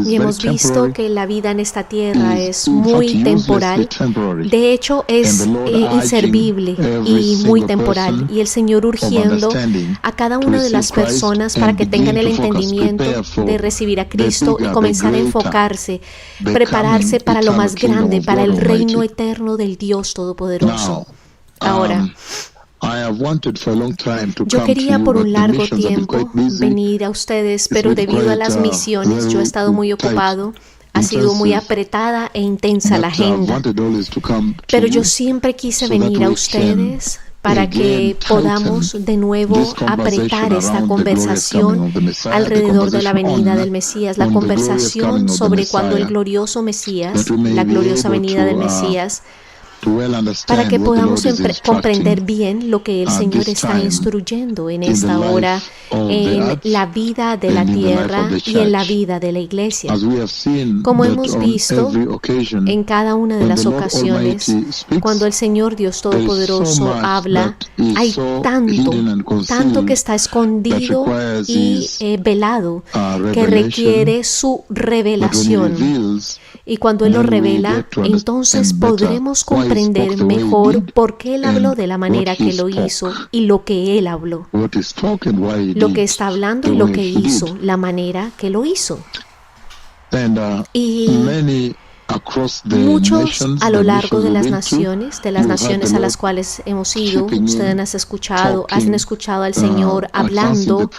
Y hemos visto que la vida en esta tierra es muy temporal. De hecho, es inservible y muy temporal. Y el Señor urgiendo a cada una de las personas para que tengan el entendimiento de recibir a Cristo y comenzar a enfocarse, prepararse para lo más grande, para el reino eterno del Dios Todopoderoso. Ahora, yo quería por un largo tiempo venir a ustedes, pero debido a las misiones, yo he estado muy ocupado. Ha sido muy apretada e intensa la agenda, pero yo siempre quise venir a ustedes para que podamos de nuevo apretar esta conversación alrededor de la venida del Mesías, la conversación sobre cuando el glorioso Mesías, la gloriosa venida del Mesías, para que podamos comprender bien lo que el Señor está instruyendo en esta hora, en la vida de la tierra y en la vida de la iglesia. Como hemos visto en cada una de las ocasiones, cuando el Señor Dios Todopoderoso habla, hay tanto que está escondido y velado, que requiere su revelación. Y cuando Él lo revela, entonces podremos comprender mejor por qué Él habló de la manera que lo hizo y lo que Él habló. Lo que está hablando y lo que hizo, la manera que lo hizo. Y muchos a lo largo de las naciones a las cuales hemos ido, ustedes han escuchado al Señor hablando,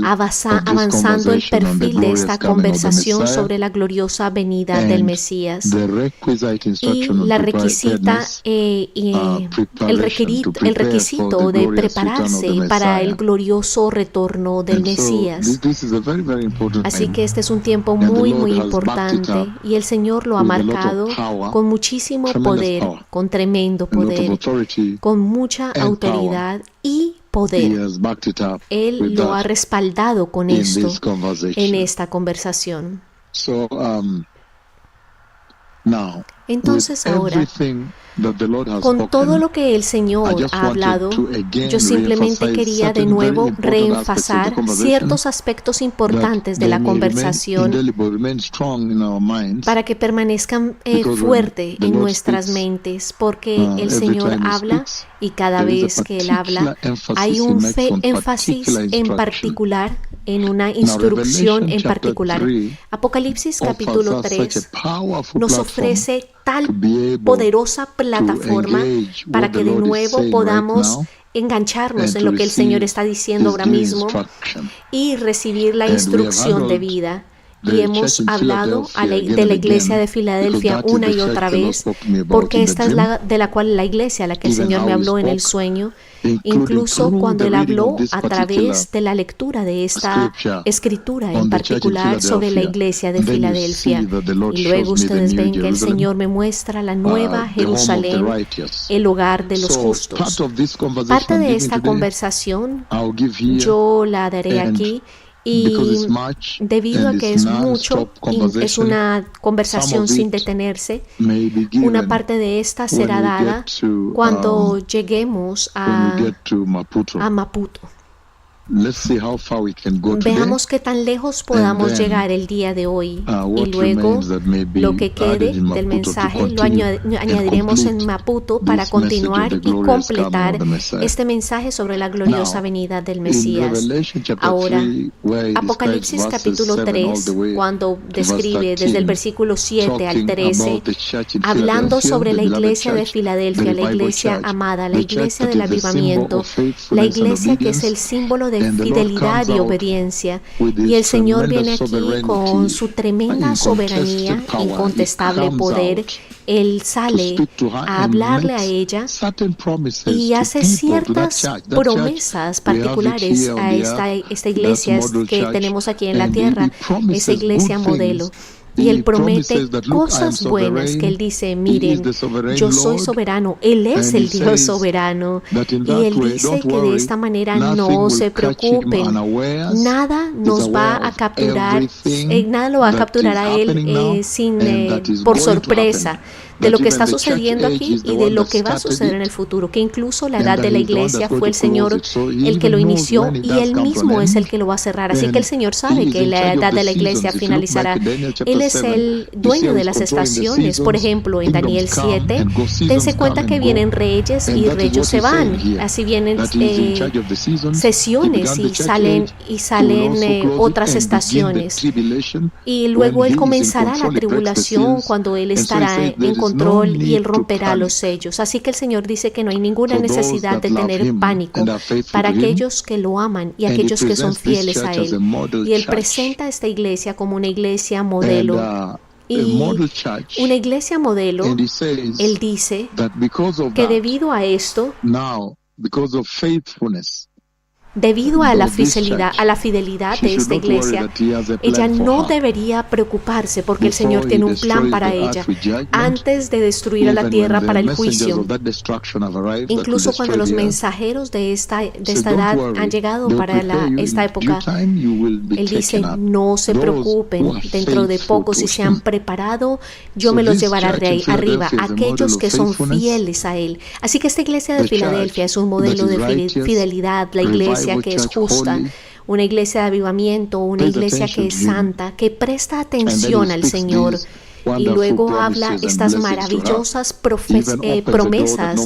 avanzando el perfil de esta conversación sobre la gloriosa venida del Mesías y la requisita, el requisito de prepararse para el glorioso retorno del Mesías. Así que este es un tiempo muy, muy importante y el Señor lo ha marcado con muchísimo poder, con tremendo poder, con mucha autoridad y poder. Él lo ha respaldado con esto en esta conversación. Entonces ahora, con todo lo que el Señor ha hablado, yo simplemente quería de nuevo reenfatizar ciertos aspectos importantes de la conversación para que permanezcan fuerte en nuestras mentes, porque el Señor habla y cada vez que Él habla hay un énfasis en particular, en una instrucción en particular. Apocalipsis capítulo 3 nos ofrece tal poderosa plataforma para que de nuevo podamos engancharnos en lo que el Señor está diciendo ahora mismo y recibir la instrucción de vida. Y hemos hablado de la iglesia de Filadelfia una y otra vez, porque esta es de la cual la iglesia a la que el Señor me habló en el sueño, incluso cuando Él habló a través de la lectura de esta escritura en particular sobre la iglesia de Filadelfia. Y luego ustedes ven que el Señor me muestra la nueva Jerusalén, el hogar de los justos. Parte de esta conversación yo la daré aquí. Y debido a que es mucho, es una conversación sin detenerse, una parte de esta será dada cuando lleguemos a Maputo. Veamos qué tan lejos podamos llegar el día de hoy y luego lo que quede del mensaje lo añadiremos en Maputo para continuar y completar este mensaje sobre la gloriosa venida del Mesías. Ahora, Apocalipsis capítulo 3, cuando describe desde el versículo 7 al 13, hablando sobre la iglesia de Filadelfia, la iglesia amada, la iglesia del avivamiento, la iglesia que es el símbolo de fidelidad y obediencia. Y el Señor viene aquí con su tremenda soberanía, incontestable poder. Él sale a hablarle a ella y hace ciertas promesas particulares a esta iglesia que tenemos aquí en la tierra, esa iglesia modelo. Y Él promete cosas buenas, que Él dice, miren, yo soy soberano, Él es el Dios soberano. Y Él dice que de esta manera no se preocupen, nada nos va a capturar, nada lo va a capturar a Él por sorpresa, de lo que está sucediendo aquí y de lo que va a suceder en el futuro, que incluso la edad de la iglesia fue el Señor el que lo inició y Él mismo es el que lo va a cerrar. Así que el Señor sabe que la edad de la iglesia finalizará. Él es el dueño de las estaciones. Por ejemplo, en Daniel 7, dense cuenta que vienen reyes y reyes se van. Así vienen sesiones y salen otras estaciones. Y luego Él comenzará la tribulación cuando Él estará en control y Él romperá los sellos. Así que el Señor dice que no hay ninguna necesidad de tener pánico para aquellos que lo aman y aquellos que son fieles a Él. Y Él presenta a esta iglesia como una iglesia modelo. Y una iglesia modelo, Él dice que debido a esto, debido a la fidelidad de esta iglesia, ella no debería preocuparse porque el Señor tiene un plan para ella antes de destruir a la tierra para el juicio. Incluso cuando los mensajeros de esta edad han llegado para esta época, Él dice, no se preocupen, dentro de poco si se han preparado, yo me los llevaré arriba, aquellos que son fieles a Él. Así que esta iglesia de Filadelfia es un modelo de fidelidad, la iglesia que es justa, una iglesia de avivamiento, una iglesia que es santa, que presta atención al Señor. Y luego habla estas maravillosas promesas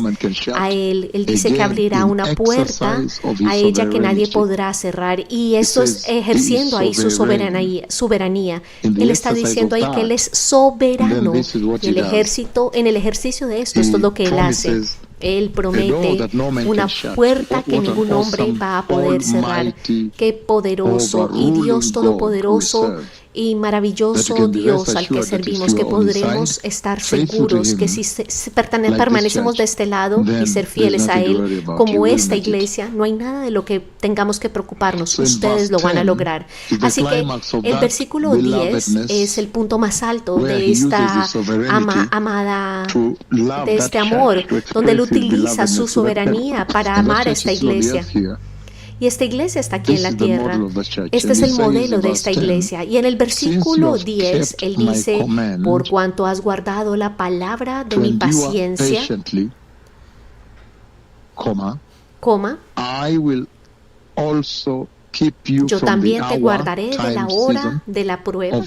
a Él. Él dice que abrirá una puerta a ella que nadie podrá cerrar. Y eso es ejerciendo ahí su soberanía. Él está diciendo ahí que Él es soberano. Y en el ejercicio de esto es lo que Él hace. Él promete una puerta que ningún hombre va a poder cerrar. Qué poderoso y Dios todopoderoso y maravilloso Dios al que servimos, que podremos estar seguros que si permanecemos de este lado y ser fieles a Él, como esta iglesia, no hay nada de lo que tengamos que preocuparnos. Ustedes lo van a lograr. Así que el versículo 10 es el punto más alto de esta de este amor, donde Él utiliza su soberanía para amar a esta iglesia. Y esta iglesia está aquí en la tierra. Este es el modelo de esta iglesia. Y en el versículo 10, Él dice, por cuanto has guardado la palabra de mi paciencia, yo también te guardaré de la hora de la prueba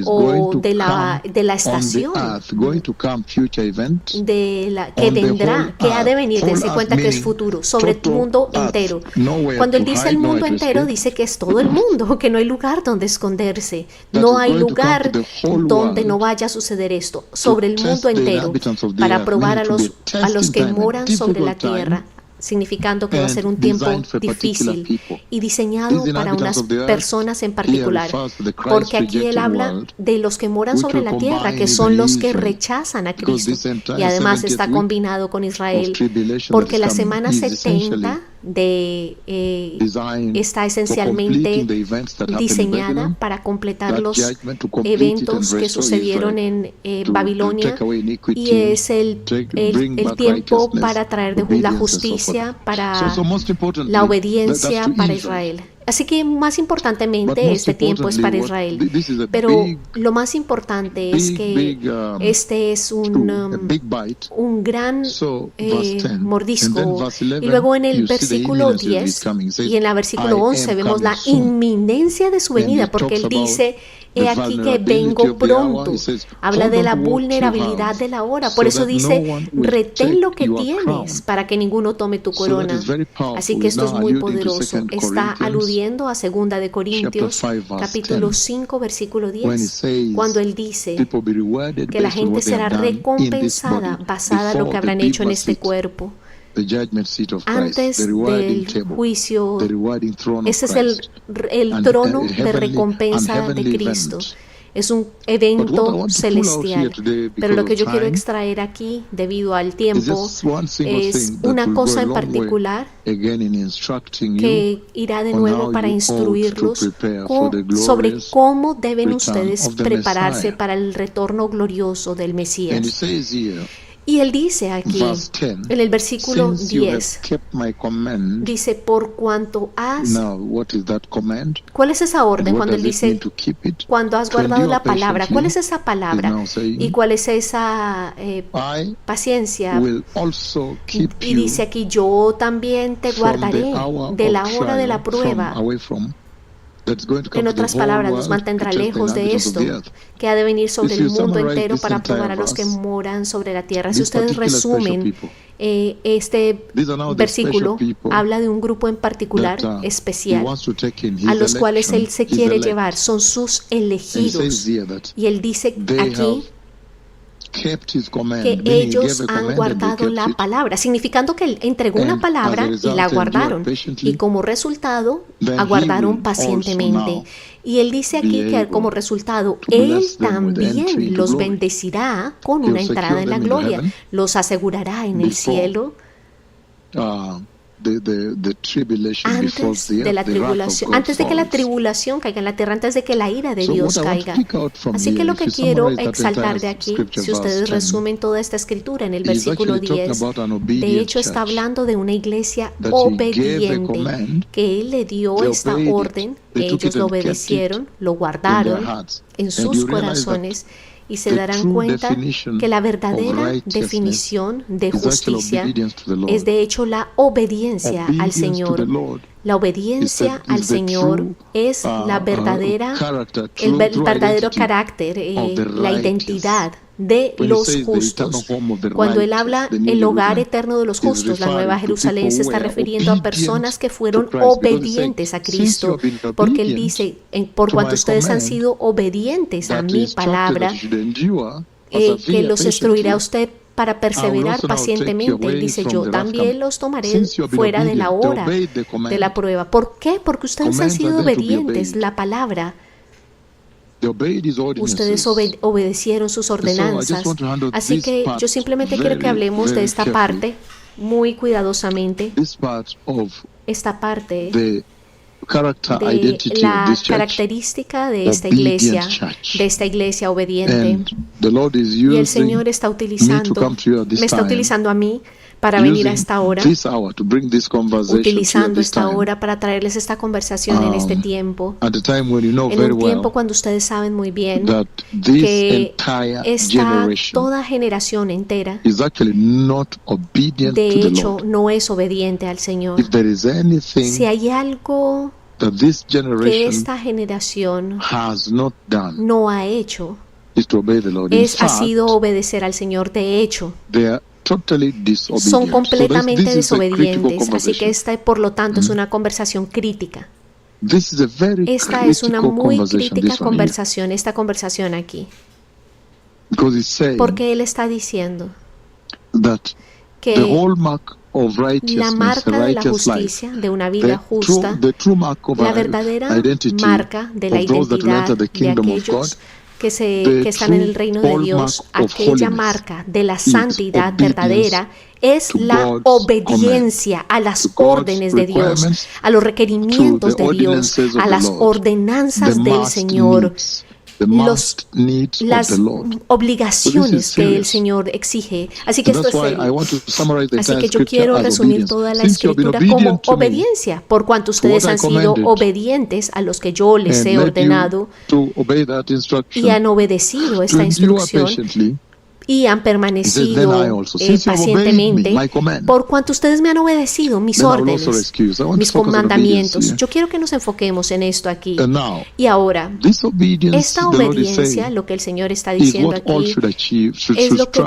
o de la estación que vendrá, que ha de venir. Dense cuenta que es futuro, sobre el mundo entero. Cuando Él dice el mundo entero, dice que es todo el mundo, que no hay lugar donde esconderse. No hay lugar donde no vaya a suceder esto, sobre el mundo entero, para probar a los que moran sobre la tierra, significando que va a ser un tiempo difícil y diseñado para unas personas en particular, porque aquí Él habla de los que moran sobre la tierra, que son los que rechazan a Cristo, y además está combinado con Israel, porque la semana 70 está esencialmente diseñada para completar los eventos que sucedieron en Babilonia, y es el tiempo para traer la justicia, para la obediencia para Israel. Así que más importantemente este tiempo es para Israel, pero lo más importante es que este es un gran mordisco. Y luego en el versículo 10 y en el versículo 11 vemos la inminencia de su venida, porque Él dice, he aquí que vengo pronto. Habla de la vulnerabilidad de la hora. Por eso dice, retén lo que tienes para que ninguno tome tu corona. Así que esto es muy poderoso. Está aludiendo a 2 de Corintios, capítulo 5, versículo 10, cuando Él dice que la gente será recompensada basada en lo que habrán hecho en este cuerpo. Antes del juicio, ese es el trono de recompensa de Cristo. es un evento celestial. Pero lo que yo quiero extraer aquí, debido al tiempo, es una cosa en particular que irá de nuevo para instruirlos sobre cómo deben ustedes prepararse para el retorno glorioso del Mesías. Y él dice aquí, en el versículo 10, dice, por cuanto has... ¿Cuál es esa orden? Cuando él dice, cuando has guardado la palabra, ¿cuál es esa palabra? ¿Y cuál es esa paciencia? Y dice aquí, yo también te guardaré de la hora de la prueba. En otras palabras, nos mantendrá lejos de esto, que ha de venir sobre el mundo entero para probar a los que moran sobre la tierra. Si ustedes resumen, este versículo habla de un grupo en particular especial a los cuales él se quiere llevar. Son sus elegidos. Y él dice aquí que ellos han guardado la palabra, significando que él entregó una palabra y la guardaron, y como resultado aguardaron pacientemente. Y él dice aquí que como resultado él también los bendecirá con una entrada en la gloria, los asegurará en el cielo antes de la tribulación, antes de que la tribulación caiga en la tierra, antes de que la ira de Dios caiga. Así que lo que quiero exaltar de aquí, si ustedes resumen toda esta escritura en el versículo 10, de hecho está hablando de una iglesia obediente, que él le dio esta orden, ellos lo obedecieron, lo guardaron en sus corazones, y se darán cuenta que la verdadera definición de justicia es de hecho la obediencia al Señor. La obediencia al Señor es la verdadera, el verdadero carácter, la identidad de los justos. Cuando él habla el hogar eterno de los justos, la Nueva Jerusalén se está refiriendo a personas que fueron obedientes a Cristo, porque él dice, por cuanto ustedes han sido obedientes a mi palabra, que los instruirá a usted para perseverar pacientemente. Él dice, yo también los tomaré fuera de la hora de la prueba. ¿Por qué? Porque ustedes han sido obedientes. La palabra, ustedes obedecieron sus ordenanzas. Así que yo simplemente quiero que hablemos de esta parte muy cuidadosamente. Esta parte de la característica de esta iglesia obediente. Y el Señor me está utilizando a mí para venir a esta hora, utilizando esta hora para traerles esta conversación en este tiempo, en un tiempo cuando ustedes saben muy bien que toda generación entera de hecho no es obediente al Señor. Si hay algo que esta generación no ha hecho, ha sido obedecer al Señor. De hecho, son completamente desobedientes, así que esta, por lo tanto, es una conversación crítica. Esta es una muy crítica conversación, esta conversación aquí. Porque él está diciendo que la marca de la justicia, de una vida justa, la verdadera marca de la identidad de aquellos que están en el reino de Dios, aquella marca de la santidad verdadera es la obediencia a las órdenes de Dios, a los requerimientos de Dios, a las ordenanzas del Señor, las obligaciones que el Señor exige. Así que esto es serio. Así que yo quiero resumir toda la escritura como obediencia, por cuanto ustedes han sido obedientes a los que yo les he ordenado y han obedecido esta instrucción y han permanecido pacientemente, por cuanto ustedes me han obedecido mis órdenes, mis mandamientos. Yo quiero que nos enfoquemos en esto aquí. Y ahora, esta obediencia, lo que el Señor está diciendo aquí, es lo que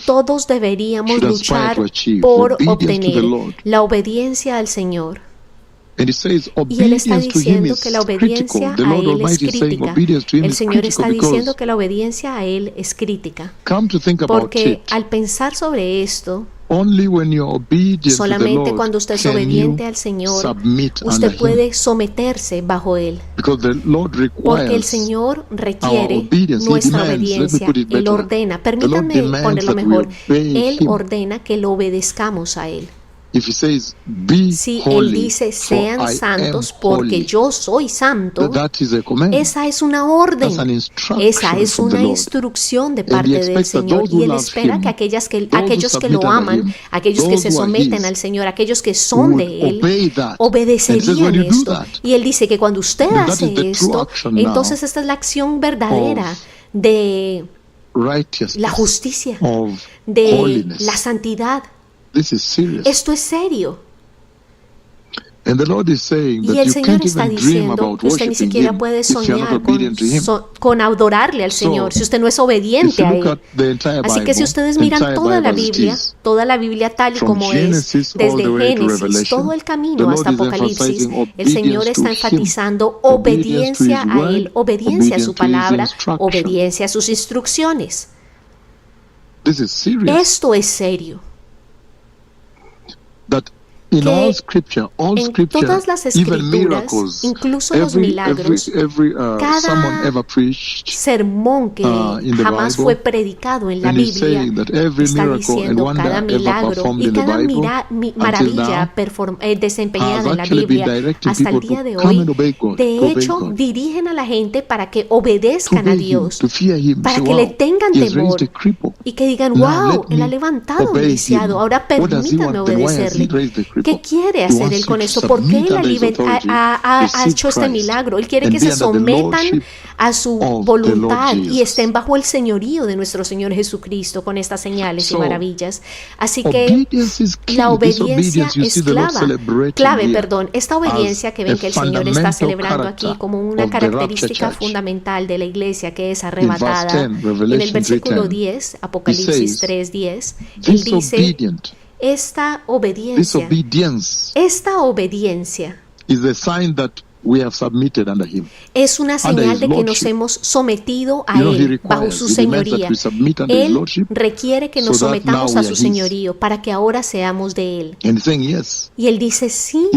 todos deberíamos luchar por obtener, la obediencia al Señor. Y él está diciendo que la obediencia a él es crítica. El Señor está diciendo que la obediencia a él es crítica. Porque al pensar sobre esto, Solamente cuando usted es obediente al Señor, usted puede someterse bajo Él. Porque el Señor requiere nuestra obediencia. Él ordena, permítanme ponerlo mejor, Él ordena que lo obedezcamos a Él. Si Él dice, sean santos porque yo soy santo, esa es una orden, esa es una instrucción de parte del Señor. Y Él espera que aquellos que lo aman, aquellos que se someten al Señor, aquellos que son de Él, obedecerían esto. Y Él dice que cuando usted hace esto, entonces esta es la acción verdadera de la justicia, de la santidad. Esto es serio. Y el Señor está diciendo que usted ni siquiera puede soñar con adorarle al Señor si usted no es obediente a Él. Así que si ustedes miran toda la Biblia tal y como es, desde Génesis, todo el camino hasta Apocalipsis, el Señor está enfatizando obediencia a Él, obediencia a su palabra, obediencia a sus instrucciones. Esto es serio. En todas las escrituras, incluso los milagros, cada sermón que jamás fue predicado en la Biblia está diciendo cada milagro y cada maravilla desempeñada en la Biblia hasta el día de hoy. De hecho, dirigen a la gente para que obedezcan a Dios, para que le tengan temor y que digan, wow, Él ha levantado un lisiado, ahora permítanme obedecerle. ¿Qué quiere hacer Él con esto? ¿Por qué Él ha hecho este milagro? Él quiere que se sometan a su voluntad y estén bajo el señorío de nuestro Señor Jesucristo con estas señales y maravillas. Así que la obediencia es clave. Esta obediencia que ven que el Señor está celebrando aquí como una característica fundamental de la iglesia que es arrebatada. En el versículo 10, Apocalipsis 3:10, Él dice: esta obediencia es una señal de que nos hemos sometido a Él bajo su señoría. Él requiere que nos sometamos a su señorío para que ahora seamos de Él. Y Él dice, sí,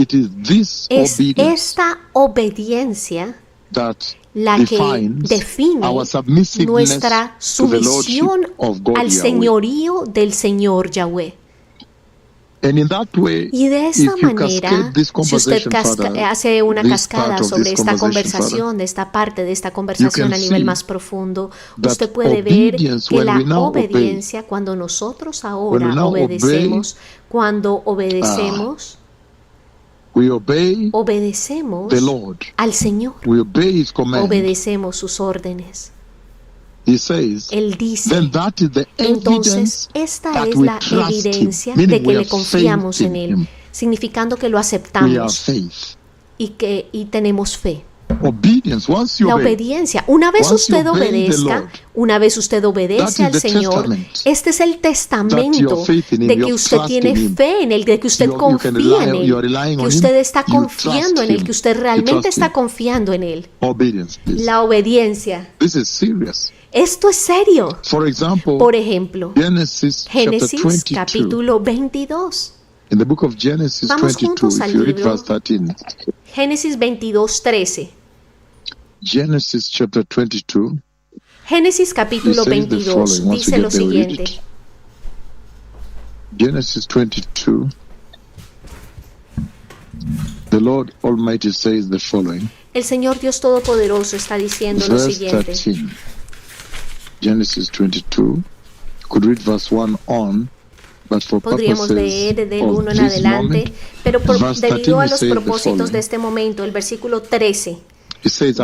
es esta obediencia la que define nuestra sumisión al señorío del Señor Yahweh. Y de esa manera, si usted hace una cascada sobre esta conversación, de esta parte de esta conversación a nivel más profundo, usted puede ver que la obediencia, cuando nosotros ahora obedecemos, obedecemos al Señor, obedecemos sus órdenes. Él dice, entonces esta es la evidencia de que le confiamos en Él, significando que lo aceptamos y tenemos fe. La obediencia, una vez usted obedece al Señor, este es el testamento de que usted tiene fe en Él, de que usted confía en Él, que usted está confiando en Él, que usted realmente está confiando en Él. La obediencia. Esto es serio. Por ejemplo, Génesis capítulo 22. Vamos juntos al libro. Génesis 22:13. Génesis capítulo 22 dice lo siguiente. Genesis 22. The Lord Almighty says the following. El Señor Dios Todopoderoso está diciendo lo siguiente. 13. Genesis 22. Could read verse 1 on. Podríamos leer desde el 1 en adelante, pero debido a los propósitos de este momento, el versículo 13 dice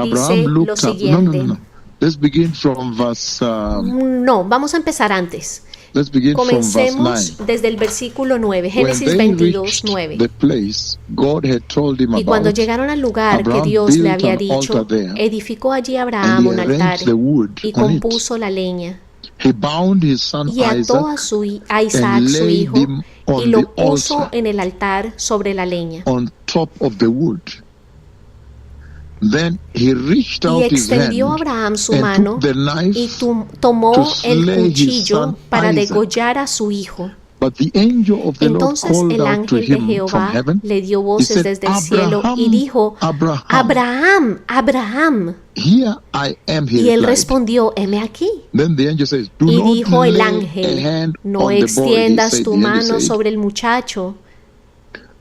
lo siguiente. No, vamos a empezar antes. Comencemos desde el versículo 9, Génesis 22, 9. Y cuando llegaron al lugar que Dios le había dicho, edificó allí Abraham un altar y compuso la leña. Y ató a Isaac su hijo y lo puso en el altar sobre la leña. Y extendió Abraham su mano y tomó el cuchillo para degollar a su hijo. Entonces el ángel de Jehová le dio voces desde el cielo y dijo: Abraham, Abraham. Y él respondió: heme aquí. Y dijo el ángel: no extiendas tu mano sobre el muchacho.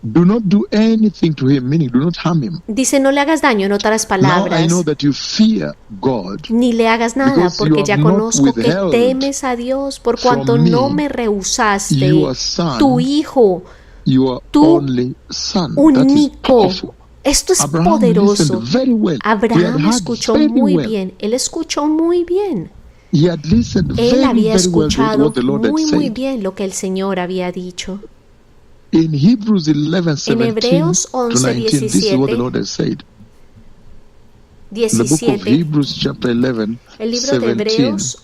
Do not do anything to him, meaning do not harm him. Dice: no le hagas daño, en otras palabras. Now I know that you fear God, ni le hagas nada, porque ya conozco que temes a Dios, por cuanto no me rehusaste tu hijo, tu único. Esto es poderoso. Abraham escuchó muy bien. Él escuchó muy bien. Él había escuchado muy bien lo que el Señor había dicho. In Hebrews 11, en Hebreos 11, 17, Hebrews chapter 11, el libro de Hebreos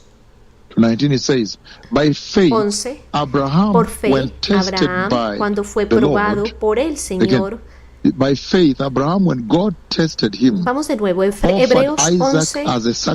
19, it says, by faith, 11, Abraham, por fe, when tested by cuando fue the probado Lord, por el Señor. Again, by faith, Abraham, when God tested him, vamos de nuevo, Hebreos 11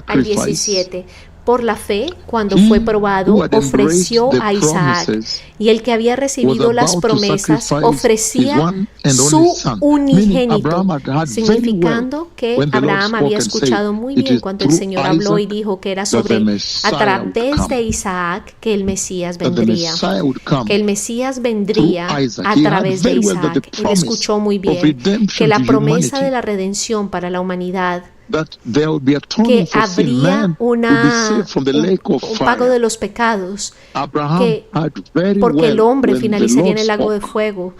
al 17. Por la fe, cuando fue probado, ofreció a Isaac, y el que había recibido las promesas ofrecía su unigénito, significando que Abraham había escuchado muy bien cuando el Señor habló y dijo que era a través de Isaac que el Mesías vendría, que el Mesías vendría a través de Isaac. Él escuchó muy bien que la promesa de la redención para la humanidad, que habría un pago de los pecados, porque el hombre finalizaría en el lago de fuego.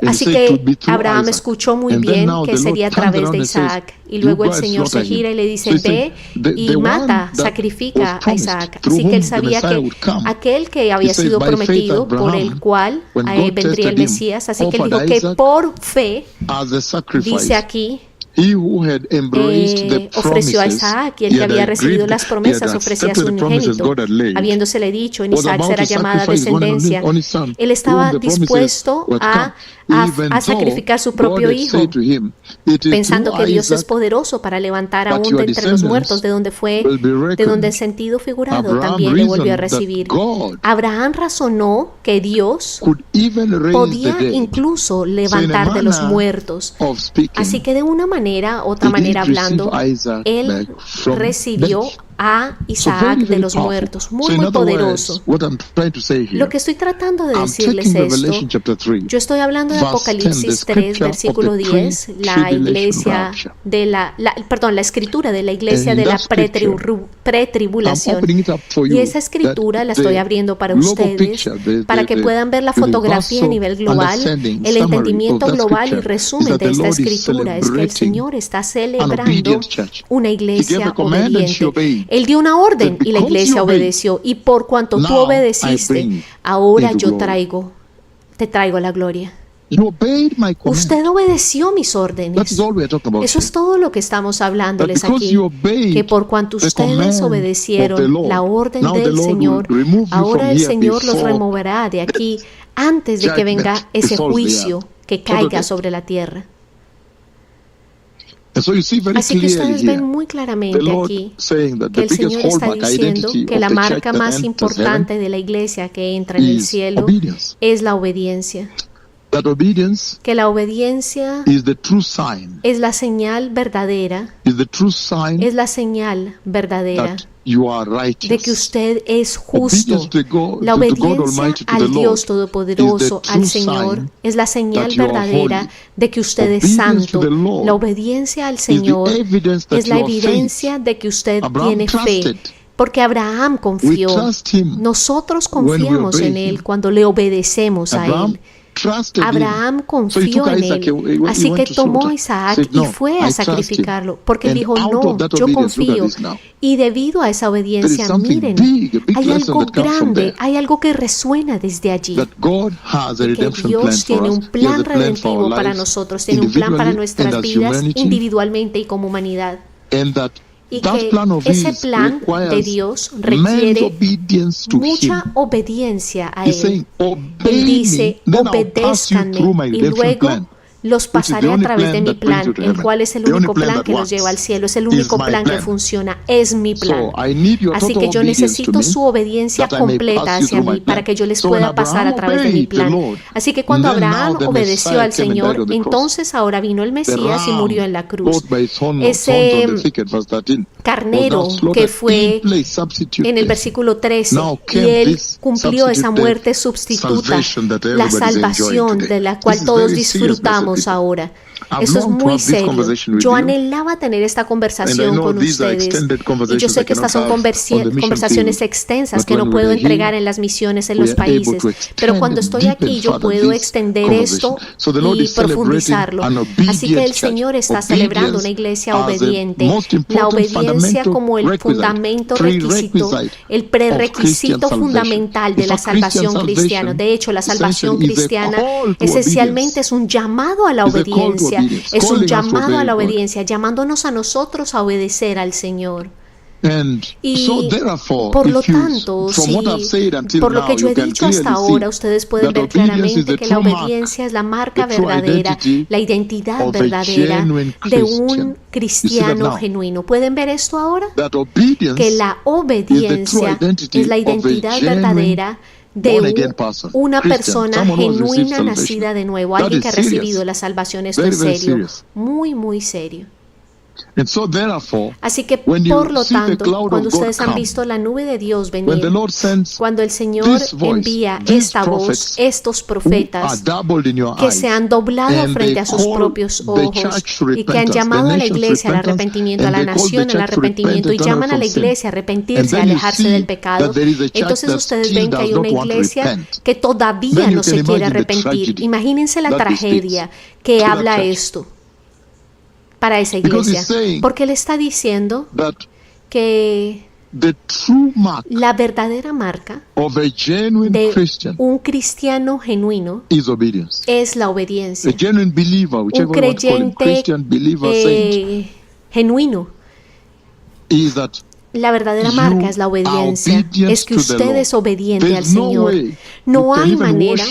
Así que Abraham escuchó muy bien que sería a través de Isaac. Y luego el Señor se gira y le dice: ve y mata, sacrifica a Isaac. Así que él sabía que aquel que había sido prometido, por el cual vendría el Mesías, así que él dijo que por fe, dice aquí, ofreció a Isaac, y el que había recibido las promesas ofrecía a su unigénito, habiéndosele dicho: en Isaac será llamada descendencia. Él estaba dispuesto a sacrificar su propio hijo, pensando que Dios es poderoso para levantar aún de entre los muertos, de donde el sentido figurado también le volvió a recibir. Abraham razonó que Dios podía incluso levantar de los muertos. Así que de otra manera hablando, él recibió a Isaac de los muertos, muy poderoso. Lo que estoy tratando de decirles es esto. Yo estoy hablando de Apocalipsis 3, versículo 10, la escritura de la iglesia de la pretribulación. Y esa escritura la estoy abriendo para ustedes, para que puedan ver la fotografía a nivel global. El entendimiento global y resumen de esta escritura es que el Señor está celebrando una iglesia obediente. Él dio una orden y la iglesia obedeció. Y por cuanto tú obedeciste, ahora yo te traigo la gloria. Usted obedeció mis órdenes. Eso es todo lo que estamos hablándoles aquí. Que por cuanto ustedes obedecieron la orden del Señor, ahora el Señor los removerá de aquí antes de que venga ese juicio que caiga sobre la tierra. Así que ustedes ven muy claramente aquí que el Señor está diciendo que la marca más importante de la iglesia que entra en el cielo es la obediencia. Que la obediencia es la señal verdadera, es la señal verdadera de que usted es justo. La obediencia al Dios Todopoderoso, al Señor, es la señal verdadera de que usted es santo. La obediencia al Señor es la evidencia de que usted tiene fe. Porque Abraham confió. Nosotros confiamos en Él cuando le obedecemos a Él. Abraham confió en él, así que tomó a Isaac y fue a sacrificarlo, porque él dijo: no, yo confío. Y debido a esa obediencia, miren, hay algo grande, hay algo que resuena desde allí, que Dios tiene un plan redentivo para nosotros, tiene un plan para nuestras vidas individualmente y como humanidad. Y que ese plan de Dios requiere mucha obediencia a Él. Él dice: obedézcanme. Y luego los pasaré a través de mi plan, el cual es el único plan que los lleva al cielo, es el único plan que funciona, es mi plan. Así que yo necesito su obediencia completa hacia mí para que yo les pueda pasar a través de mi plan. Así que cuando Abraham obedeció al Señor, entonces ahora vino el Mesías y murió en la cruz. Ese carnero que fue en el versículo 13, y él cumplió esa muerte sustituta, la salvación de la cual todos disfrutamos ahora. Eso es muy serio. Yo anhelaba tener esta conversación con ustedes. Y yo sé que estas son conversaciones extensas que no puedo entregar en las misiones en los países. Pero cuando estoy aquí, yo puedo extender esto y profundizarlo. Así que el Señor está celebrando una iglesia obediente. La obediencia como el fundamento requisito, el prerequisito fundamental de la salvación cristiana. De hecho, la salvación cristiana esencialmente es un llamado a la obediencia. Es un llamado a la obediencia, llamándonos a nosotros a obedecer al Señor. Y por lo tanto, por lo que yo he dicho hasta ahora, ustedes pueden ver claramente que la obediencia es la marca verdadera, la identidad verdadera de un cristiano genuino. ¿Pueden ver esto ahora? Que la obediencia es la identidad verdadera de una persona genuina nacida de nuevo, alguien que ha recibido la salvación. Esto es serio, muy, muy serio. Así que, por lo tanto, cuando ustedes han visto la nube de Dios venir, cuando el Señor envía esta voz, estos profetas que se han doblado frente a sus propios ojos y que han llamado a la iglesia al arrepentimiento, a la nación al arrepentimiento, y llaman a la iglesia a arrepentirse, a alejarse del pecado, entonces ustedes ven que hay una iglesia que todavía no se quiere arrepentir. Imagínense la tragedia que habla esto para esa iglesia, porque le está diciendo que la verdadera marca de un cristiano genuino es la obediencia. Un creyente genuino, la verdadera marca es la obediencia. Es que usted es obediente al Señor. No hay manera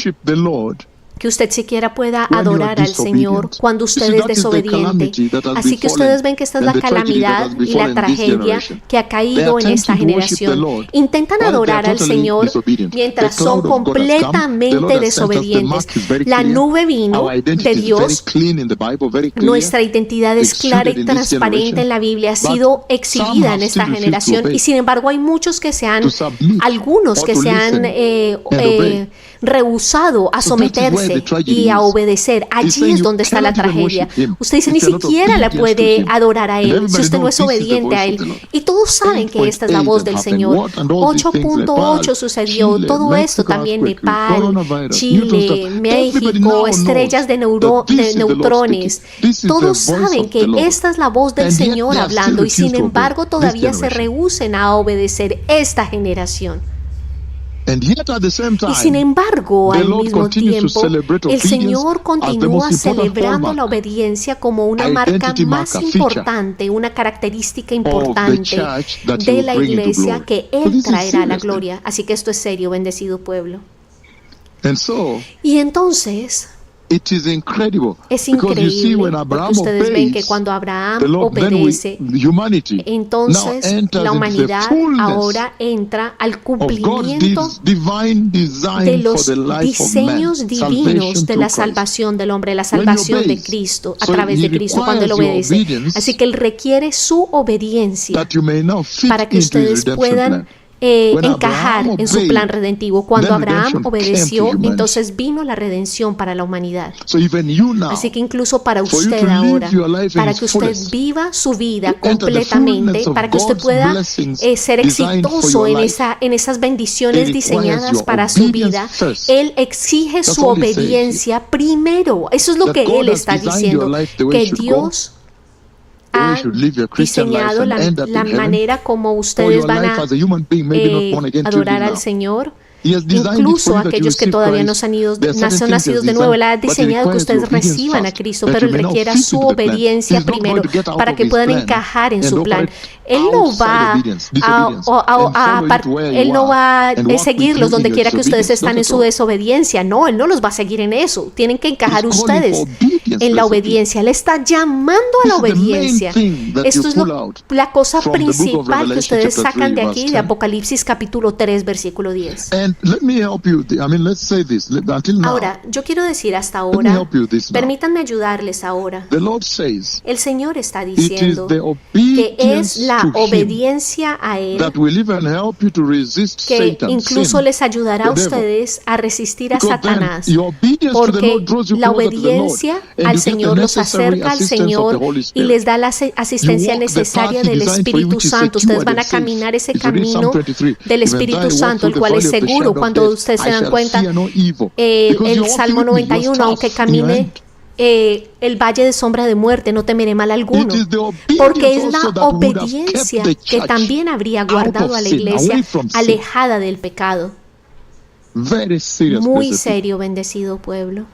que usted siquiera pueda adorar al Señor cuando usted es desobediente. Así que ustedes ven que esta es la calamidad y la tragedia que ha caído en esta generación. Intentan adorar al Señor mientras son completamente desobedientes. La nube vino de Dios. Nuestra identidad es clara y transparente en la Biblia. Ha sido exhibida en esta generación. Y sin embargo hay muchos que se han, algunos que se han rehusado a someterse y a obedecer. Allí es donde está la tragedia. Usted dice, ni siquiera le puede adorar a Él si usted no es obediente a Él. Y todos saben que esta es la voz del Señor. 8.8 sucedió. Todo esto también Nepal, Chile, México, estrellas de neutrones. Todos saben que esta es la voz del Señor hablando, y sin embargo todavía se rehúsen a obedecer esta generación. Y sin embargo, al mismo tiempo, el Señor continúa celebrando la obediencia como una marca más importante, una característica importante de la iglesia que Él traerá a la gloria. Así que esto es serio, bendecido pueblo. Y entonces, es increíble, porque ustedes ven que cuando Abraham obedece, entonces la humanidad ahora entra al cumplimiento de los diseños divinos de la salvación del hombre, la salvación de Cristo, a través de Cristo, cuando Él obedece. Así que Él requiere su obediencia para que ustedes puedan encajar en su plan redentivo. Cuando Abraham obedeció, entonces vino la redención para la humanidad. Así que incluso para usted ahora, para que usted viva su vida completamente, para que usted pueda ser exitoso en esas bendiciones diseñadas para su vida, Él exige su obediencia primero. Eso es lo que Él está diciendo, que Dios ha diseñado la manera como ustedes van a adorar al Señor. Incluso aquellos que todavía no son nacidos de nuevo, Él ha diseñado que ustedes reciban a Cristo, pero Él requiere su obediencia primero para que puedan encajar en su plan. Él no va a seguirlos donde quiera que ustedes están en su desobediencia. No, Él no los va a seguir en eso. Tienen que encajar ustedes en la obediencia. Él está llamando a la obediencia. Esto es la cosa principal que ustedes sacan de aquí, de Apocalipsis capítulo 3, versículo 10. Ahora, yo quiero decir hasta ahora, permítanme ayudarles ahora. El Señor está diciendo que es la obediencia a Él que incluso les ayudará a ustedes a resistir a Satanás, porque la obediencia al Señor los acerca al Señor y les da la asistencia necesaria del Espíritu Santo. Ustedes van a caminar ese camino del Espíritu Santo, el cual es seguro. Cuando ustedes se dan cuenta, el Salmo 91, aunque camine el valle de sombra de muerte, no temeré mal alguno, porque es la obediencia que también habría guardado a la iglesia alejada del pecado. Muy serio, bendecido pueblo.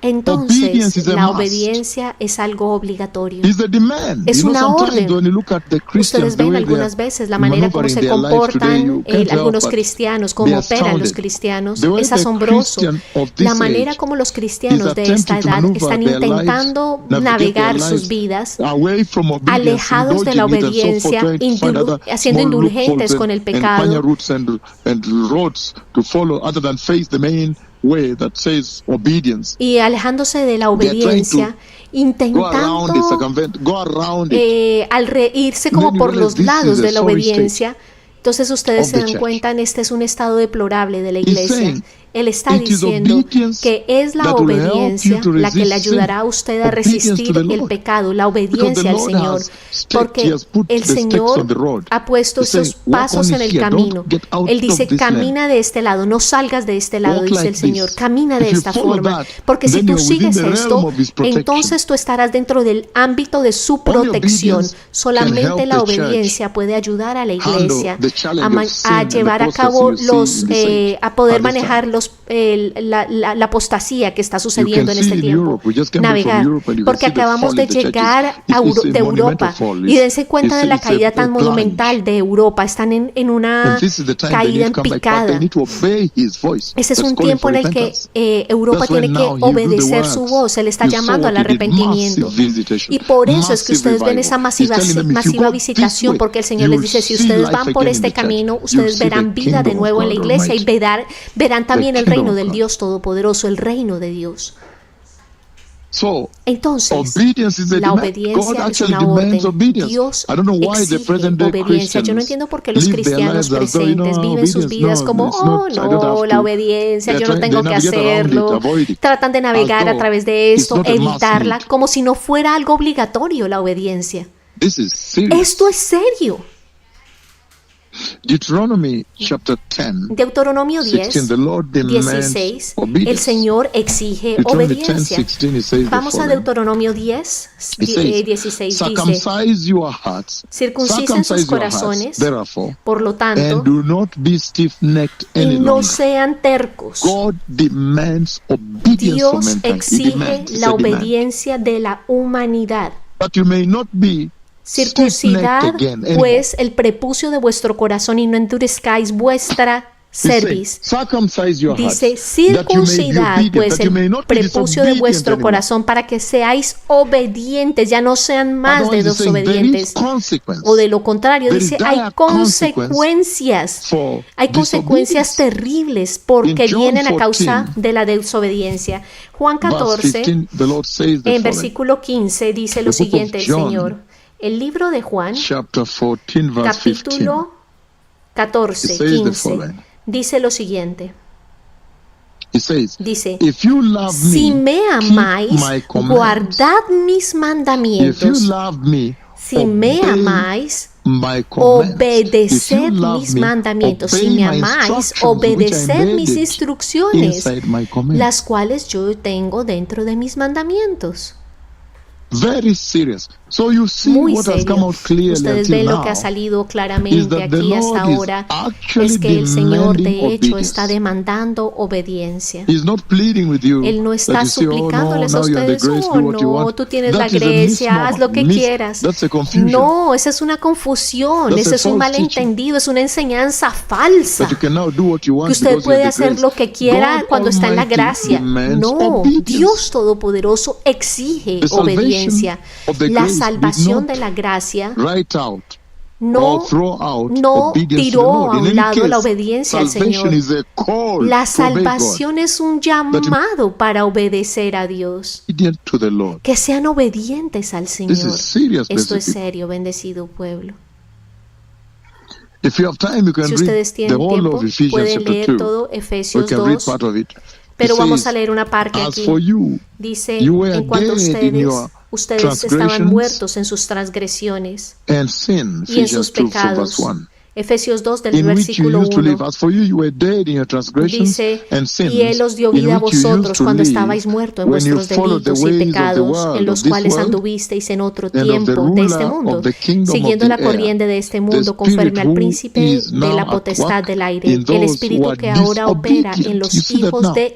Entonces, la obediencia es algo obligatorio. Es una orden. Ustedes ven algunas veces la manera como se comportan algunos cristianos, cómo operan los cristianos. Es asombroso. La manera como los cristianos de esta edad están intentando navegar sus vidas alejados de la obediencia, haciendo indulgentes con el pecado, y alejándose de la obediencia, intentando irse como por los lados de la obediencia. Entonces ustedes se dan cuenta, este es un estado deplorable de la iglesia. Él está diciendo que es la obediencia la que le ayudará a usted a resistir el pecado, la obediencia al Señor, porque el Señor ha puesto esos pasos en el camino. Él dice, camina de este lado, no salgas de este lado, dice el Señor, camina de esta forma, porque si tú sigues esto, entonces tú estarás dentro del ámbito de su protección. Solamente la obediencia puede ayudar a la iglesia a llevar a cabo a poder manejar la apostasía que está sucediendo en este tiempo, navegar, porque acabamos de llegar de Europa y dense cuenta de la caída tan monumental de Europa. Están en una caída en picada. Ese es un tiempo en el que Europa tiene que obedecer su voz. Él está llamando al arrepentimiento, y por eso es que ustedes ven esa masiva visitación, porque el Señor les dice, si ustedes van por este camino, ustedes verán vida de nuevo en la iglesia y verán también el reino del Dios Todopoderoso, el reino de Dios. Entonces, la obediencia es una orden. Dios exige obediencia. Yo no entiendo por qué los cristianos presentes viven sus vidas como, oh no, la obediencia, yo no tengo que hacerlo. Tratan de navegar a través de esto, evitarla, como si no fuera algo obligatorio la obediencia. Esto es serio. Deuteronomio 10, 16, el Señor exige obediencia. Vamos a Deuteronomio 10, 16, dice, circuncisen sus corazones, por lo tanto, y no sean tercos. Dios exige la obediencia de la humanidad. Circuncidad pues el prepucio de vuestro corazón y no endurezcáis vuestra cerviz. Dice, circuncidad pues el prepucio de vuestro corazón para que seáis obedientes, ya no sean más de desobedientes. O de lo contrario, dice, hay consecuencias terribles porque vienen a causa de la desobediencia. Juan 14, en versículo 15, dice lo siguiente el Señor. El libro de Juan, capítulo 14, 15, dice lo siguiente. Dice, si me amáis, guardad mis mandamientos. Si me amáis, obedeced mis mandamientos. Si me amáis, obedeced mis instrucciones, las cuales yo tengo dentro de mis mandamientos. Very serious. So you see Muy what has come serio. out clearly Ustedes until ven lo now que ha salido is claramente that the aquí hasta Lord is ahora, actually es que el Señor demanding de hecho está obedience. demandando obediencia. He's not pleading with you Él no that está you say, oh no, suplicándoles a now you're in the ustedes, grace, oh do what you no, want. tú tienes la That is a gracia, haz lo que quieras. That's a confusion. No, esa es una confusión, That's ese a es un false teaching. malentendido, es una enseñanza falsa. That you can now do what you Que want usted because puede you're in the hacer grace. lo que quiera God cuando está en la Almighty gracia. demands No, obedience. Dios Todopoderoso exige The salvation obediencia. of the La grace did salvación not de la gracia write out no, or throw out no obedience to the tiró Lord. a In un any lado la case, obediencia al salvation Señor. is a call La to obey God. salvación es un llamado para obedecer a Dios. Obedient to the Lord. Que sean obedientes al This is Señor. serious, Esto es blessed people. serio, bendecido pueblo. If you have time, you can Si read ustedes the tienen whole tiempo, of Ephesians pueden chapter leer 2. todo We Efesios can read 2, part of it. pero It vamos a says, leer una parte as aquí. for you, Dice, you were en cuanto a dead in your ustedes estaban transgressions muertos en sus transgresiones and sin, y en sus Ephesians 2 from verse pecados. 1. Efesios 2 del In which you versículo used to live. 1 As for you, you were dead in your transgressions dice, and sins, y Él os dio in vida a which you used vosotros to cuando live estabais muertos en when you vuestros followed the delitos y ways of the pecados, world en los of this cuales world anduvisteis en otro and of the tiempo de este ruler mundo, of the kingdom of siguiendo the la air, corriente de este the mundo conforme spirit al who príncipe is de now la at potestad work del aire, in el those who espíritu are que ahora opera en disobedient. los You see that hijos now? de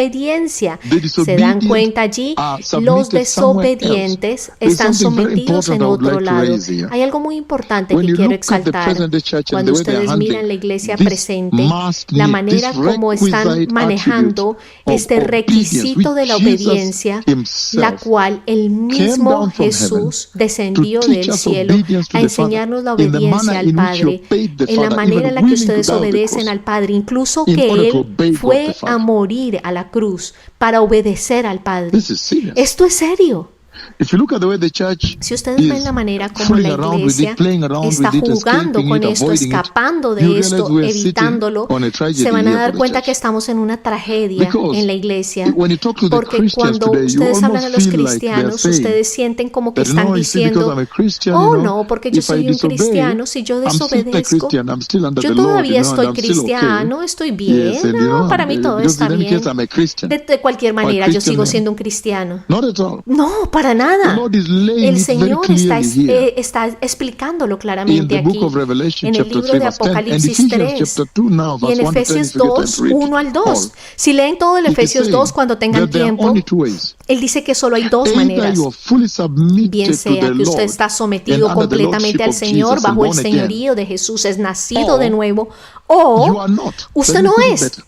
desobediencia. The ¿Se dan disobedient cuenta allí? are Los submitted somewhere else. desobedientes There's están something very sometidos important en I would otro like to lado. raise here. Hay algo muy importante When que you quiero look at the exaltar. present day church and Cuando the way they are ustedes miran handling la iglesia this presente, must la need, manera this como están requisite manejando attribute of este requisito de la obedience, which obediencia, Jesus himself la cual el came mismo down from Jesús heaven descendió to teach del us cielo obedience to a the Father enseñarnos la in the obediencia manner al in which you Padre, obeyed the en la Father, manera en even la que willing to ustedes die on the obedecen cross al Padre, incluso in que order to Él obey God the fue a Father. morir a la cruz para obedecer al Padre. This is serious. Esto es serio. If you look at the way the church Si ustedes ven is la manera como fooling la around with iglesia it, playing around está with it, jugando escaping con it, esto, avoiding it, escapando you de realize esto, we are sitting evitándolo, on a tragedy se van a here dar for the cuenta que church. estamos en una tragedia Because en la iglesia. when you talk to the Porque Christians cuando today, you ustedes hablan a almost los feel like they are cristianos, saying ustedes sienten como que that están no, you see, because diciendo, I'm a Christian, you oh know, no, porque yo if I soy un disobey, cristiano, si yo I'm still a desobedezco, Christian, I'm still under yo the Lord, todavía you know, and estoy I'm still okay. cristiano, estoy bien, Yes, and no, para mí todo because está in any bien. case I'm a Christian. De cualquier Or a manera, yo Christian sigo man. siendo un cristiano. Not at all. No, para The nada. Lord is laying El it very Señor está, clearly here está explicándolo in claramente the book aquí of Revelation en el chapter libro 3 de verse 10 and Apocalipsis Ephesians 3 chapter 2 now y en verse 1 to 10 Efesios if you get time 2, to read 1 al it 2. all. Si leen todo el It is Efesios 2 saying cuando tengan that there are tiempo, only two ways. Él dice que solo hay dos Either maneras. you are fully Bien submitted to sea the que usted Lord está and sometido under the completamente lordship al of Señor, Jesus and bajo el born again, señorío de Jesús, es nacido or de nuevo, you o are not. usted Let me no put it es. better.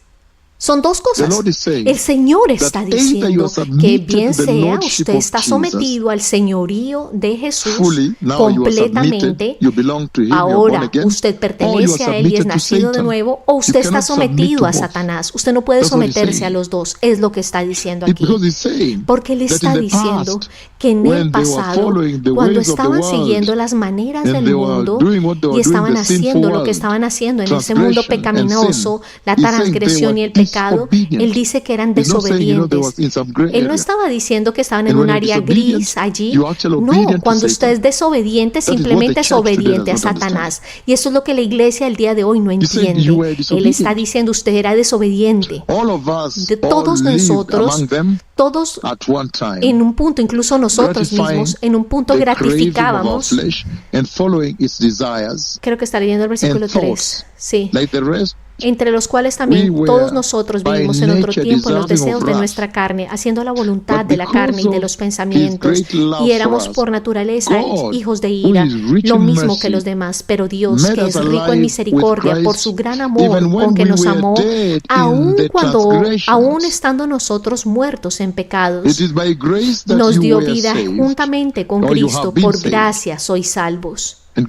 Son dos The cosas. Lord is saying El Señor that está either you diciendo are que submitted bien to the sea lordship usted of está Jesus sometido al señorío de Jesús fully, now you are submitted, completamente. you belong to Him, you are born Ahora again, usted or you pertenece are a Él y es submitted to nacido de Satan. nuevo, o You usted está cannot submit sometido to a both. Satanás. Usted no puede That's what he's someterse a saying. los dos. Es lo que está diciendo It's aquí. because He's saying Porque Él that está in the diciendo past, que en el when they were pasado, following the cuando ways of the estaban world, siguiendo las maneras and del they were mundo doing what they y were doing, estaban the sinful haciendo lo que world, estaban haciendo en ese mundo transgression and pecaminoso, sin, la He's saying they transgresión were y el pecado, disobedient. Él dice que eran He's not saying, there was desobedientes. in some gray Él no area. estaba diciendo que estaban en And un when you're área disobedient, gris allí. you're actually No, obedient to cuando usted Satan. es desobediente, That is what the simplemente es church today obediente a does not understand. Satanás. Y eso es lo que la iglesia el día de hoy no He said you entiende. were Él está disobedient. diciendo usted era desobediente. All of us De all todos lived nosotros, among them todos at one time, en un punto, incluso nosotros gratifying mismos, en un punto the craving of our gratificábamos. flesh and following its desires Creo que está leyendo el versículo and 3. thoughts, Sí. like the rest. Entre los cuales We también were todos nosotros by vivimos en otro nature tiempo en los deserving deseos of de wrath. nuestra carne, haciendo la voluntad But de la carne y because de of los His pensamientos, great love y éramos for us, por naturaleza God, hijos de who ira, is rich lo in mismo mercy, que los demás. Pero Dios, made que us es rico en alive with misericordia, por Christ, su gran amor even when con que we nos were amó, dead in aun the aún transgressions. estando nosotros muertos en It pecados, is by grace that nos you dio were vida saved, juntamente con or you Cristo. have been Por saved. gracia sois salvos. And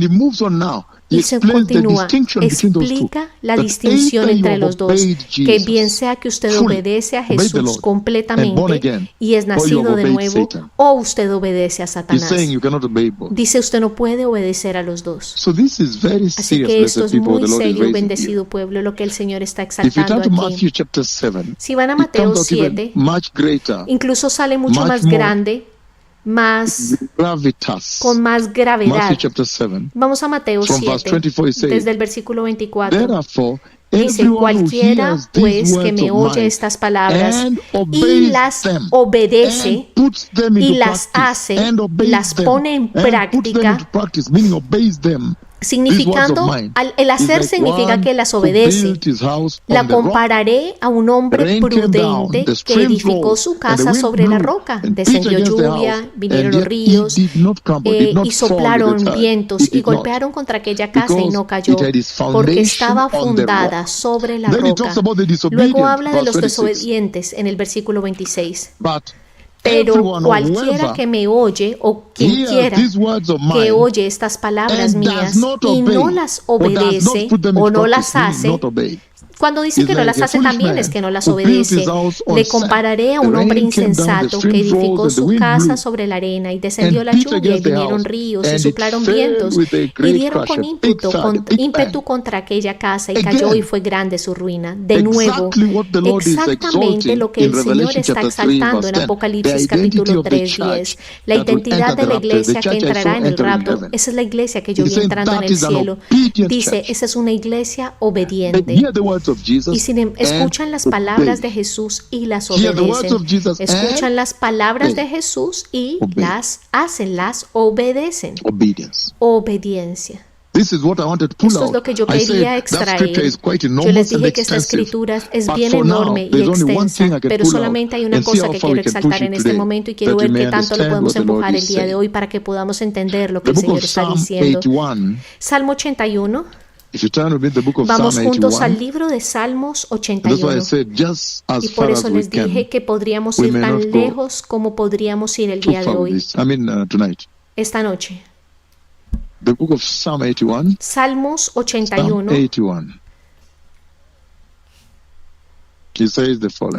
He moves on now. He Y se explains the continúa, distinction between those two. explica la That distinción either you entre have los dos, obeyed que Jesus bien sea que usted fully, obedece a obeyed the Jesús Lord, and born completamente again, y es or you have nacido de obeyed nuevo, Satan. o usted obedece a He's Satanás. saying you cannot obey both. Dice usted no puede obedecer a los dos. So this is very Así serious, que esto blessed es people, muy the Lord is serio, raising here. bendecido pueblo, lo que el Señor está If you exaltando turn to aquí. Matthew chapter 7, Si van a it Mateo comes out even 7, much greater, incluso sale mucho much más more grande, más gravitas. con más gravedad. Matthew chapter 7, Vamos a Mateo from verse 7, 24 it says, desde el versículo 24. therefore, Dice, cualquiera pues que me oye estas palabras y las obedece y las hace, las pone en práctica, significando, el hacer significa que las obedece. La compararé a un hombre prudente que edificó su casa sobre la roca. Descendió lluvia, vinieron los ríos y soplaron vientos y golpearon contra aquella casa y no cayó, porque estaba fundada sobre la roca. Luego habla de los desobedientes en el versículo 26. Pero cualquiera que me oye, o quien quiera que oye estas palabras mías y no las obedece o no las hace, cuando dice que no las hace también es que no las obedece. Le compararé a un hombre insensato que edificó su casa sobre la arena y descendió la lluvia y vinieron ríos y soplaron vientos y dieron con ímpetu contra aquella casa y cayó y fue grande su ruina. De nuevo, exactamente lo que el Señor está exaltando en Apocalipsis capítulo 3:10. La identidad de la iglesia que entrará en el rapto, esa es la iglesia que yo vi entrando en el cielo. Dice, esa es una iglesia obediente. Y si escuchan las palabras de Jesús y las obedecen, escuchan las palabras de Jesús y las hacen, las obedecen. Obediencia. Esto es lo que yo quería extraer. Yo les dije que esta escritura es bien enorme y extensa, pero solamente hay una cosa que quiero exaltar en este momento y quiero ver qué tanto lo podemos empujar el día de hoy para que podamos entender lo que el Señor está diciendo. Salmo 81. Vamos juntos al libro de Salmos 81. Y por eso les dije que podríamos ir tan lejos como podríamos ir el día de hoy. Esta noche. Salmos 81.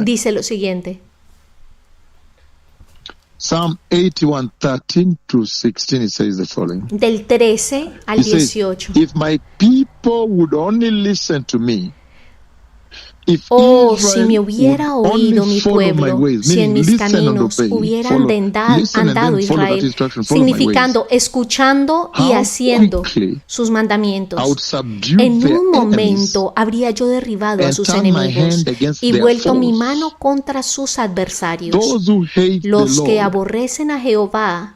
Dice lo siguiente. Psalm 81, 13 to 16, it says the following. Del 13 al 18. If my people would only listen to me, si me hubiera oído mi pueblo, si en mis caminos hubiera andado Israel, significando escuchando y haciendo sus mandamientos, en un momento habría yo derribado a sus enemigos y vuelto mi mano contra sus adversarios. Los que aborrecen a Jehová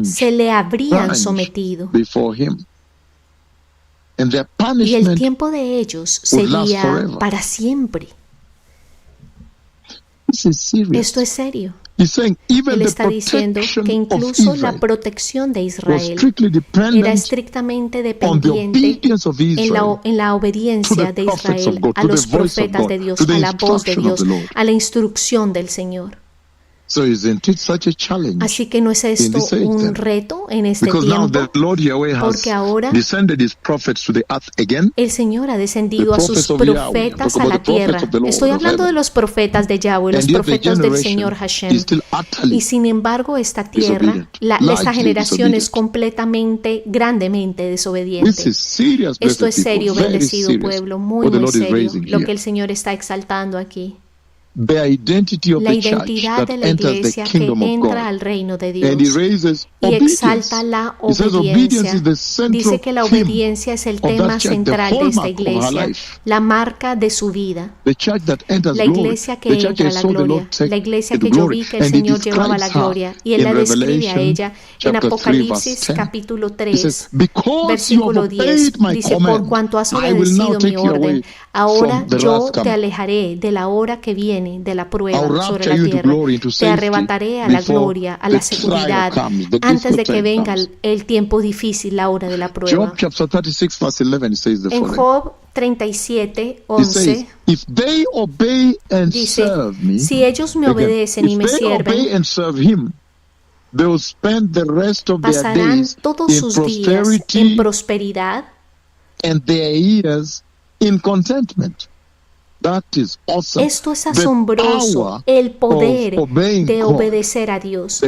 se le habrían sometido. Y el tiempo de ellos sería para siempre. Esto es serio. Él está diciendo que incluso la protección de Israel era estrictamente dependiente en la obediencia de Israel a los profetas de Dios, a la voz de Dios, a la instrucción del Señor. Así que no es esto un reto en este tiempo, porque ahora el Señor ha descendido a sus profetas a la tierra. Estoy hablando de los profetas de Yahweh, los profetas del Señor Hashem. Y sin embargo esta tierra, esta generación es completamente, grandemente desobediente. Esto es serio, bendecido pueblo, muy, muy serio, lo que el Señor está exaltando aquí. La identidad de la iglesia que entra al reino de Dios y exalta la obediencia. Dice que la obediencia es el tema central de esta iglesia, la marca de su vida. La iglesia que entra a la gloria, la iglesia que yo vi que el Señor llevaba a la gloria, y Él la describe a ella en Apocalipsis capítulo 3, versículo 10. Dice, por cuanto has obedecido mi orden, ahora yo te alejaré de la hora que viene de la prueba sobre la tierra. Te arrebataré a la gloria, a la seguridad, antes de que venga el tiempo difícil, la hora de la prueba. En Job 37:11 dice, si ellos me obedecen y me sirven, pasarán todos sus días en prosperidad Esto es asombroso, el poder de obedecer a Dios,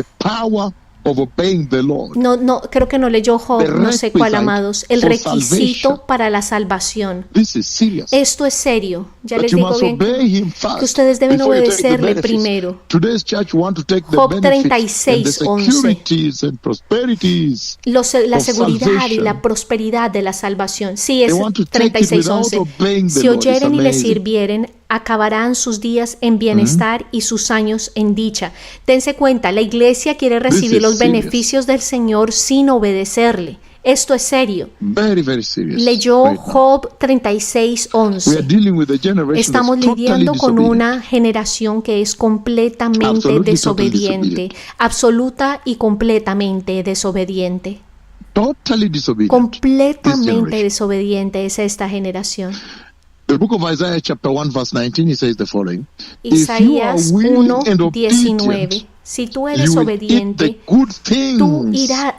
of obeying the Lord. No, creo que no leyó Job, no sé cuál, amados. El requisito para la salvación. This is serious. Esto es serio. Ya That les you digo must bien obey him first que ustedes deben before you take the obedecerle benefits. primero. Today's church want to take the Job benefits and the 36:11. securities and prosperities La of seguridad y salvation. la prosperidad de la salvación. Sí, es They want to take it without 36:11. obeying the Si Lord. It's oyeren y le amazing. sirvieren, acabarán sus días en bienestar y sus años en dicha. Dense cuenta, la iglesia quiere recibir is los serious. beneficios del Señor sin obedecerle. Esto es serio. Very, very serious. Leyó right now. Job We are 36:11. dealing with a generation Estamos that's totally lidiando con disobedient. una generación que es completamente Absolutely, desobediente, totally absoluta y completamente desobediente. Totally disobedient. This Completamente generation. desobediente es esta generación. The book of Isaiah chapter 1 verse 19, he says the following. Isaías If you are willing and 1:19. obedient, Si tú you eres will eat obediente, the good things tú of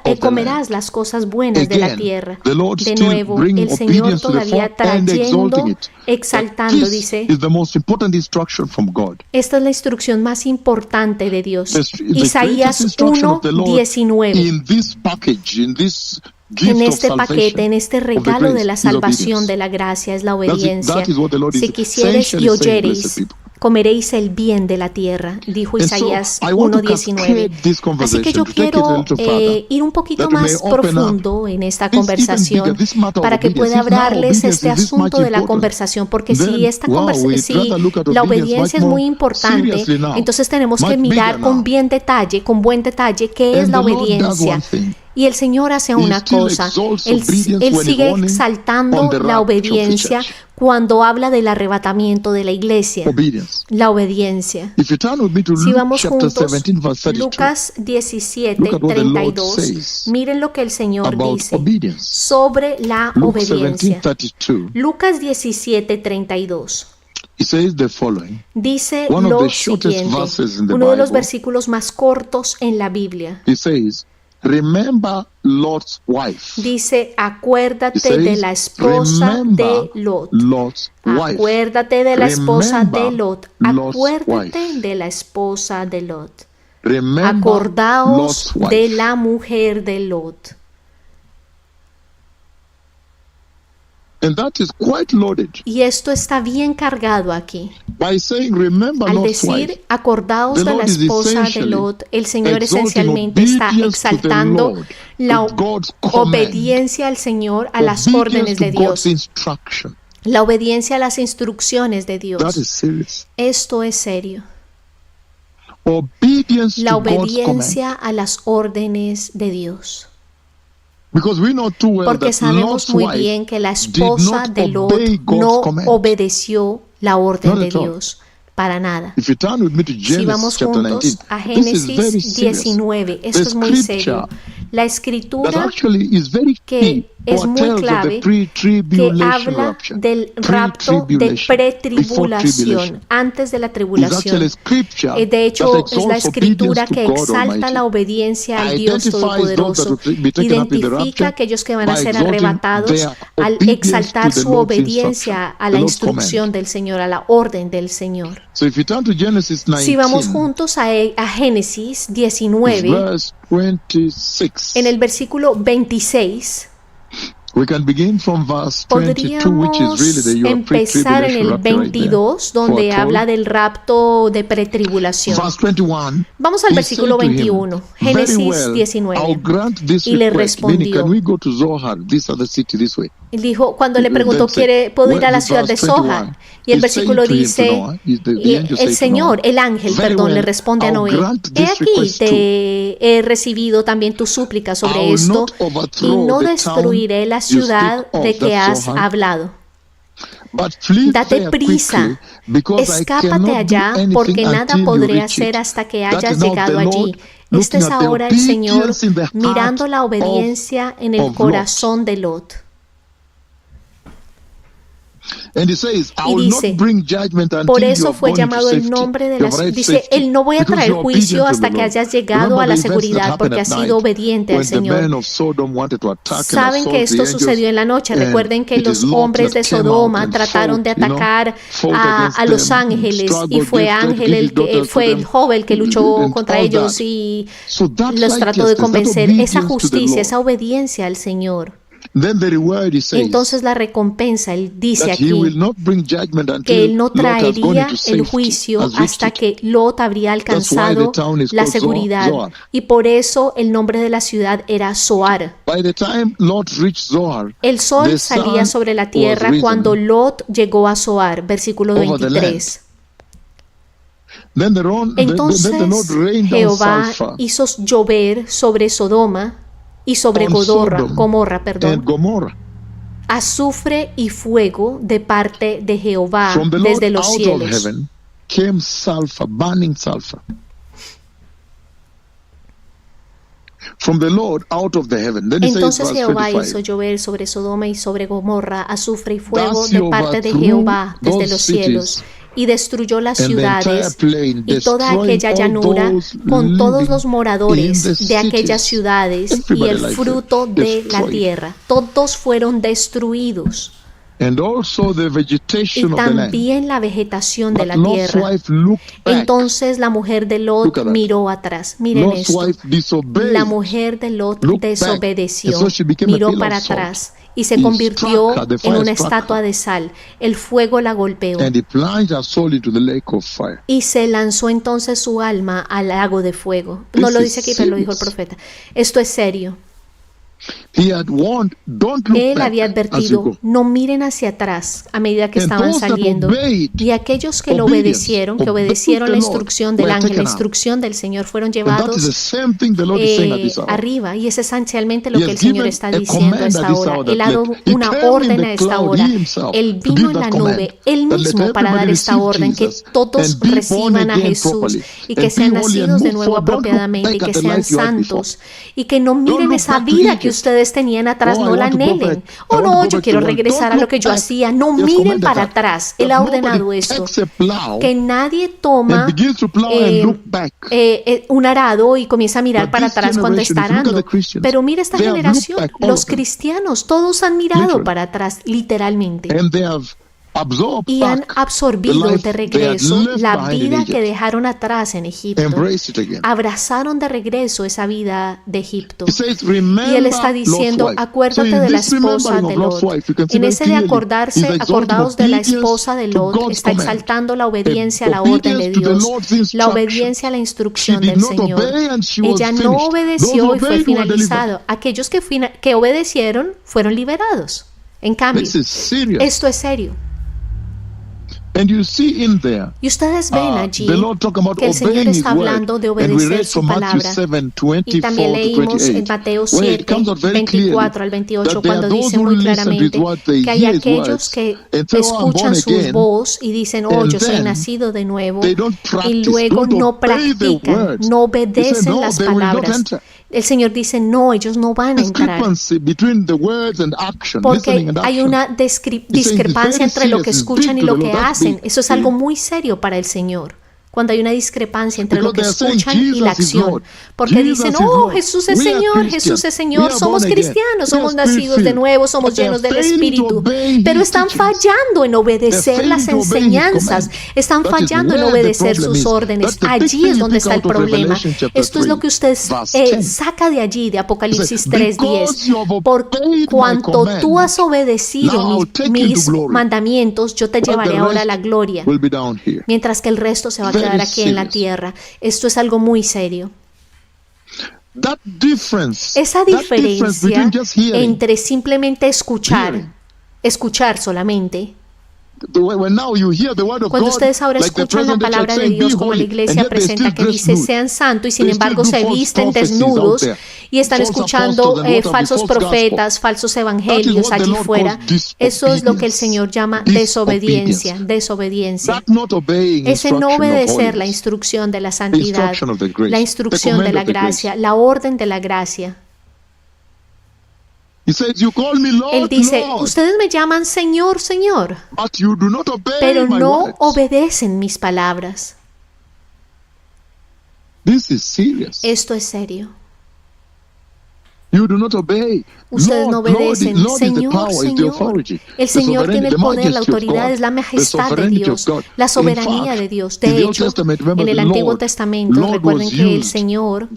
the comerás land. las cosas buenas de la Again, tierra. the Lord De still nuevo, bringing el Señor obedience to the todavía fore and exalting trayendo, it. exaltando, This dice, is the most important instruction from God. esta es la instrucción más importante de Dios. The greatest Isaías instruction of the Lord 1:19. in this package, in this gift En of este salvation, paquete, en este of the regalo grace, de la is salvación, obedience. de la gracia, es la That obediencia. is what the Lord Si is quisieres y essentially saying, oyereis, blessed people. comeréis el bien de la tierra, dijo And so, Isaías I want to 1:19. cascade this Así que yo conversation to take it a quiero little further, ir un poquito that we may más open up profundo en esta this even conversación bigger, this matter of para que obedience. pueda If now hablarles obedience este is this asunto much de la important, conversación, porque then, si esta wow, we'd si rather look at la obedience obediencia much es muy more importante, seriously now, entonces tenemos que much mirar bigger con now. bien detalle, con buen detalle, qué es And la the Lord does obediencia. one thing. Y el Señor hace He una still cosa, exalts Él obedience when sigue he's warning exaltando on the la rapture of the obediencia church. cuando habla del arrebatamiento de la iglesia. Obedience. La obediencia. If you turn with me to Si Luke vamos chapter juntos, 17 verse 32, Lucas look at what the Lord 17:32, says miren lo que el Señor about dice obedience. sobre la Luke obediencia. 17:32. Lucas 17:32 He says the following. dice One of lo the shortest siguiente, verses in the uno de los Bible. versículos más cortos en la Biblia. He says, remember Lot's wife. Dice, acuérdate He says, de la esposa remember de Lot. Lot's wife. Acuérdate de la esposa de Remember Lot. Lot's Acuérdate wife. de la esposa de Lot. Remember Acordaos Lot's wife. de la mujer de Lot. And that is quite loaded. Y esto está bien cargado aquí. By saying, remember Al Lot's wife, decir, acordaos the de la Lord is esposa de essentially Lot, el Señor exalting esencialmente está obedience to the exaltando Lord, la to God's command, obediencia al Señor, a las obedience órdenes to de God's Dios, instruction. la obediencia a las instrucciones de That Dios. is serious. Esto es serio. Obedience La to God's command. obediencia a las órdenes de Dios. Because we know too well Porque that sabemos Lot's muy wife bien que la did esposa not de Lot obey God's no command. obedeció la orden Not de at all. Dios. Para nada. If you turn with me to Si Genesis vamos chapter juntos 19, a this is very Génesis serious. 19, esto The es muy scripture serio. La That escritura actually is very que key es muy foretells of the clave, que pre-tribulation habla rapture. del rapto de Pre-tribulation, before pretribulación, tribulation. antes de la Is tribulación. actually scripture De hecho, that es la exalts escritura obedience to que God exalta Almighty. la obediencia al Dios Identifies those that Todopoderoso. will be taken up in the Identifica rapture a aquellos que van a by ser exalting arrebatados their al obedience exaltar to the su Lord's obediencia instruction, a the la Lord's instrucción command. del Señor, a la orden del Señor. So if you turn to Genesis 19, Si vamos juntos a Génesis 19, verse 26, en el versículo 26, we can begin from verse 22, which is really the your empezar en el pre-tribulation rapture right there. 22, donde Foretold. habla del rapto de pretribulación. Verse 21. Vamos al He versículo said to him, 21, "Very Génesis well, I'll 19. grant this Y le request, meaning, respondió. can we go to Zohar, this other city, this way? Él dijo, cuando le Then preguntó, said, ¿puedo ir a la well, ciudad de verse Zohar? 21, Y el he's saying versículo to him, to dice, Noah, the angel said el to Señor, Noah, el ángel, "Very perdón, le well, responde a I'll Noé, grant he this aquí, request too. te he recibido también tu súplica I sobre will esto, not y overthrow no the destruiré la town you ciudad speak of, de que that's has Zohar, hablado. but flee Date there prisa, quickly, because I escápate cannot do allá, anything porque nada until you podré reach hacer it." hasta que That hayas is now llegado the Lord allí. Este looking es at the ahora el Señor obedience in the heart mirando la obediencia en el of Lot. corazón de Lot. Y dice, por eso fue llamado el nombre de las... Dice, él no voy a traer juicio hasta que hayas llegado a la seguridad porque has sido obediente al Señor. Saben que esto sucedió en la noche. Recuerden que los hombres de Sodoma trataron de atacar a los ángeles y fue fue el joven que luchó contra ellos y los trató de convencer. Esa justicia, esa obediencia al Señor. Entonces la recompensa, él dice aquí que él no traería el juicio hasta que Lot habría alcanzado la seguridad, y por eso el nombre de la ciudad era Zoar. El sol salía sobre la tierra cuando Lot llegó a Zoar, versículo 23. Entonces Jehová hizo llover sobre Sodoma y sobre Gomorra, azufre y fuego de parte de Jehová desde los cielos. Entonces Jehová hizo llover sobre Sodoma y sobre Gomorra azufre y fuego de parte de Jehová desde los cielos, y destruyó las ciudades y toda aquella llanura con todos los moradores de aquellas ciudades y el fruto de la tierra. Todos fueron destruidos. Y también la vegetación de la tierra. Entonces la mujer de Lot miró atrás. Miren esto. La mujer de Lot desobedeció, miró para atrás y se convirtió en una estatua de sal. El fuego la golpeó y se lanzó entonces su alma al lago de fuego. No lo dice aquí, pero lo dijo el profeta. Esto es serio. Él había advertido, no miren hacia atrás a medida que estaban saliendo. Y aquellos que lo obedecieron, que obedecieron la instrucción del ángel, la instrucción del Señor, fueron llevados arriba. Y es esencialmente lo que el Señor está diciendo a esta hora. Él ha dado una orden a esta hora. Él vino en la nube, Él mismo, para dar esta orden, que todos reciban a Jesús y que sean nacidos de nuevo apropiadamente y que sean santos y que no miren esa vida que ustedes tenían atrás, no la anhelen. Oh no, yo quiero regresar a lo que yo hacía. No miren para atrás. Él ha ordenado esto, que nadie toma un arado y comienza a mirar para atrás cuando está arando. Pero mira esta generación, los cristianos, todos han mirado para atrás, literalmente. Y han absorbido de regreso la vida que dejaron atrás en Egipto. Abrazaron de regreso esa vida de Egipto. Y él está diciendo, acuérdate de la esposa de Lot. En ese de acordaos de la esposa de Lot, está exaltando la obediencia a la orden de Dios, la obediencia a la instrucción del Señor. Ella no obedeció y fue finalizado. Aquellos que obedecieron fueron liberados. En cambio, esto es serio. Y ustedes ven allí que el Señor está hablando de obedecer su palabra. Y también leímos en Mateo 7, 24 al 28, cuando dice muy claramente que hay aquellos que escuchan su voz y dicen, oh, yo soy nacido de nuevo, y luego no practican, no obedecen las palabras. El Señor dice, no, ellos no van a entrar. Porque hay una discrepancia entre lo que escuchan y lo que hacen. Eso es algo muy serio para el Señor. Cuando hay una discrepancia entre lo que escuchan y la acción. Porque dicen, oh, Jesús es Señor, somos cristianos, somos nacidos de nuevo, somos llenos del Espíritu. Pero están fallando en obedecer las enseñanzas, están fallando en obedecer sus órdenes. Allí es donde está el problema. Esto es lo que usted saca de allí, de Apocalipsis 3:10. Por cuanto tú has obedecido mis mandamientos, yo te llevaré ahora a la gloria. Mientras que el resto se va a quedar aquí en la tierra. Esto es algo muy serio. Esa diferencia entre simplemente escuchar solamente. Cuando ustedes ahora escuchan la palabra de Dios como la iglesia presenta, que dice sean santos, y sin embargo se visten desnudos y están escuchando falsos profetas, falsos evangelios allí fuera, eso es lo que el Señor llama desobediencia. Ese no obedecer la instrucción de la santidad, la instrucción de la gracia, la orden de la gracia. Él dice, ustedes me llaman Señor, Señor, pero no obedecen mis palabras. Esto es serio. Ustedes no obedecen. Señor, Señor. El Señor tiene el poder, la autoridad, es la majestad de Dios, la soberanía de Dios. De hecho, en el Antiguo Testamento, recuerden que el Señor,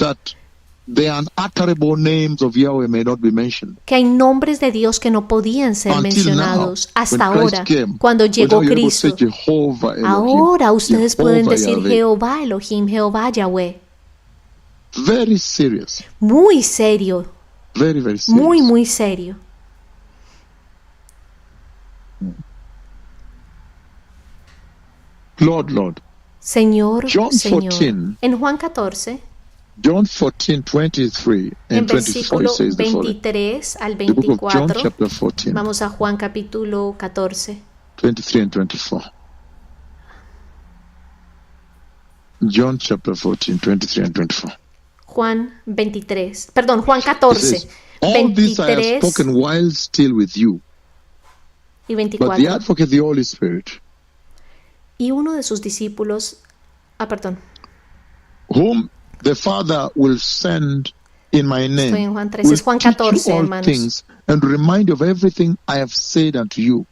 que hay nombres de Dios que no podían ser mencionados hasta ahora, cuando llegó Cristo. Ahora ustedes pueden decir Jehová Elohim, Jehová Yahweh. Muy serio. Muy, muy serio. Lord. Señor, John Señor. 14, En Juan 14, John 14, 23 en and 24, versículo it says the following. 23 al The book of John 24, chapter 14, vamos a Juan capítulo 14. 23 and 24. John chapter 14, 23 and 24. Juan 23, perdón, Juan 14, All this I have 23 spoken while still with you, y but the 24. advocate, the Holy Spirit, Y uno de sus discípulos, perdón, whom the Father will send in my estoy name, en Juan 13, will es Juan teach 14, you all hermanos. things and remind you of everything I have said unto you.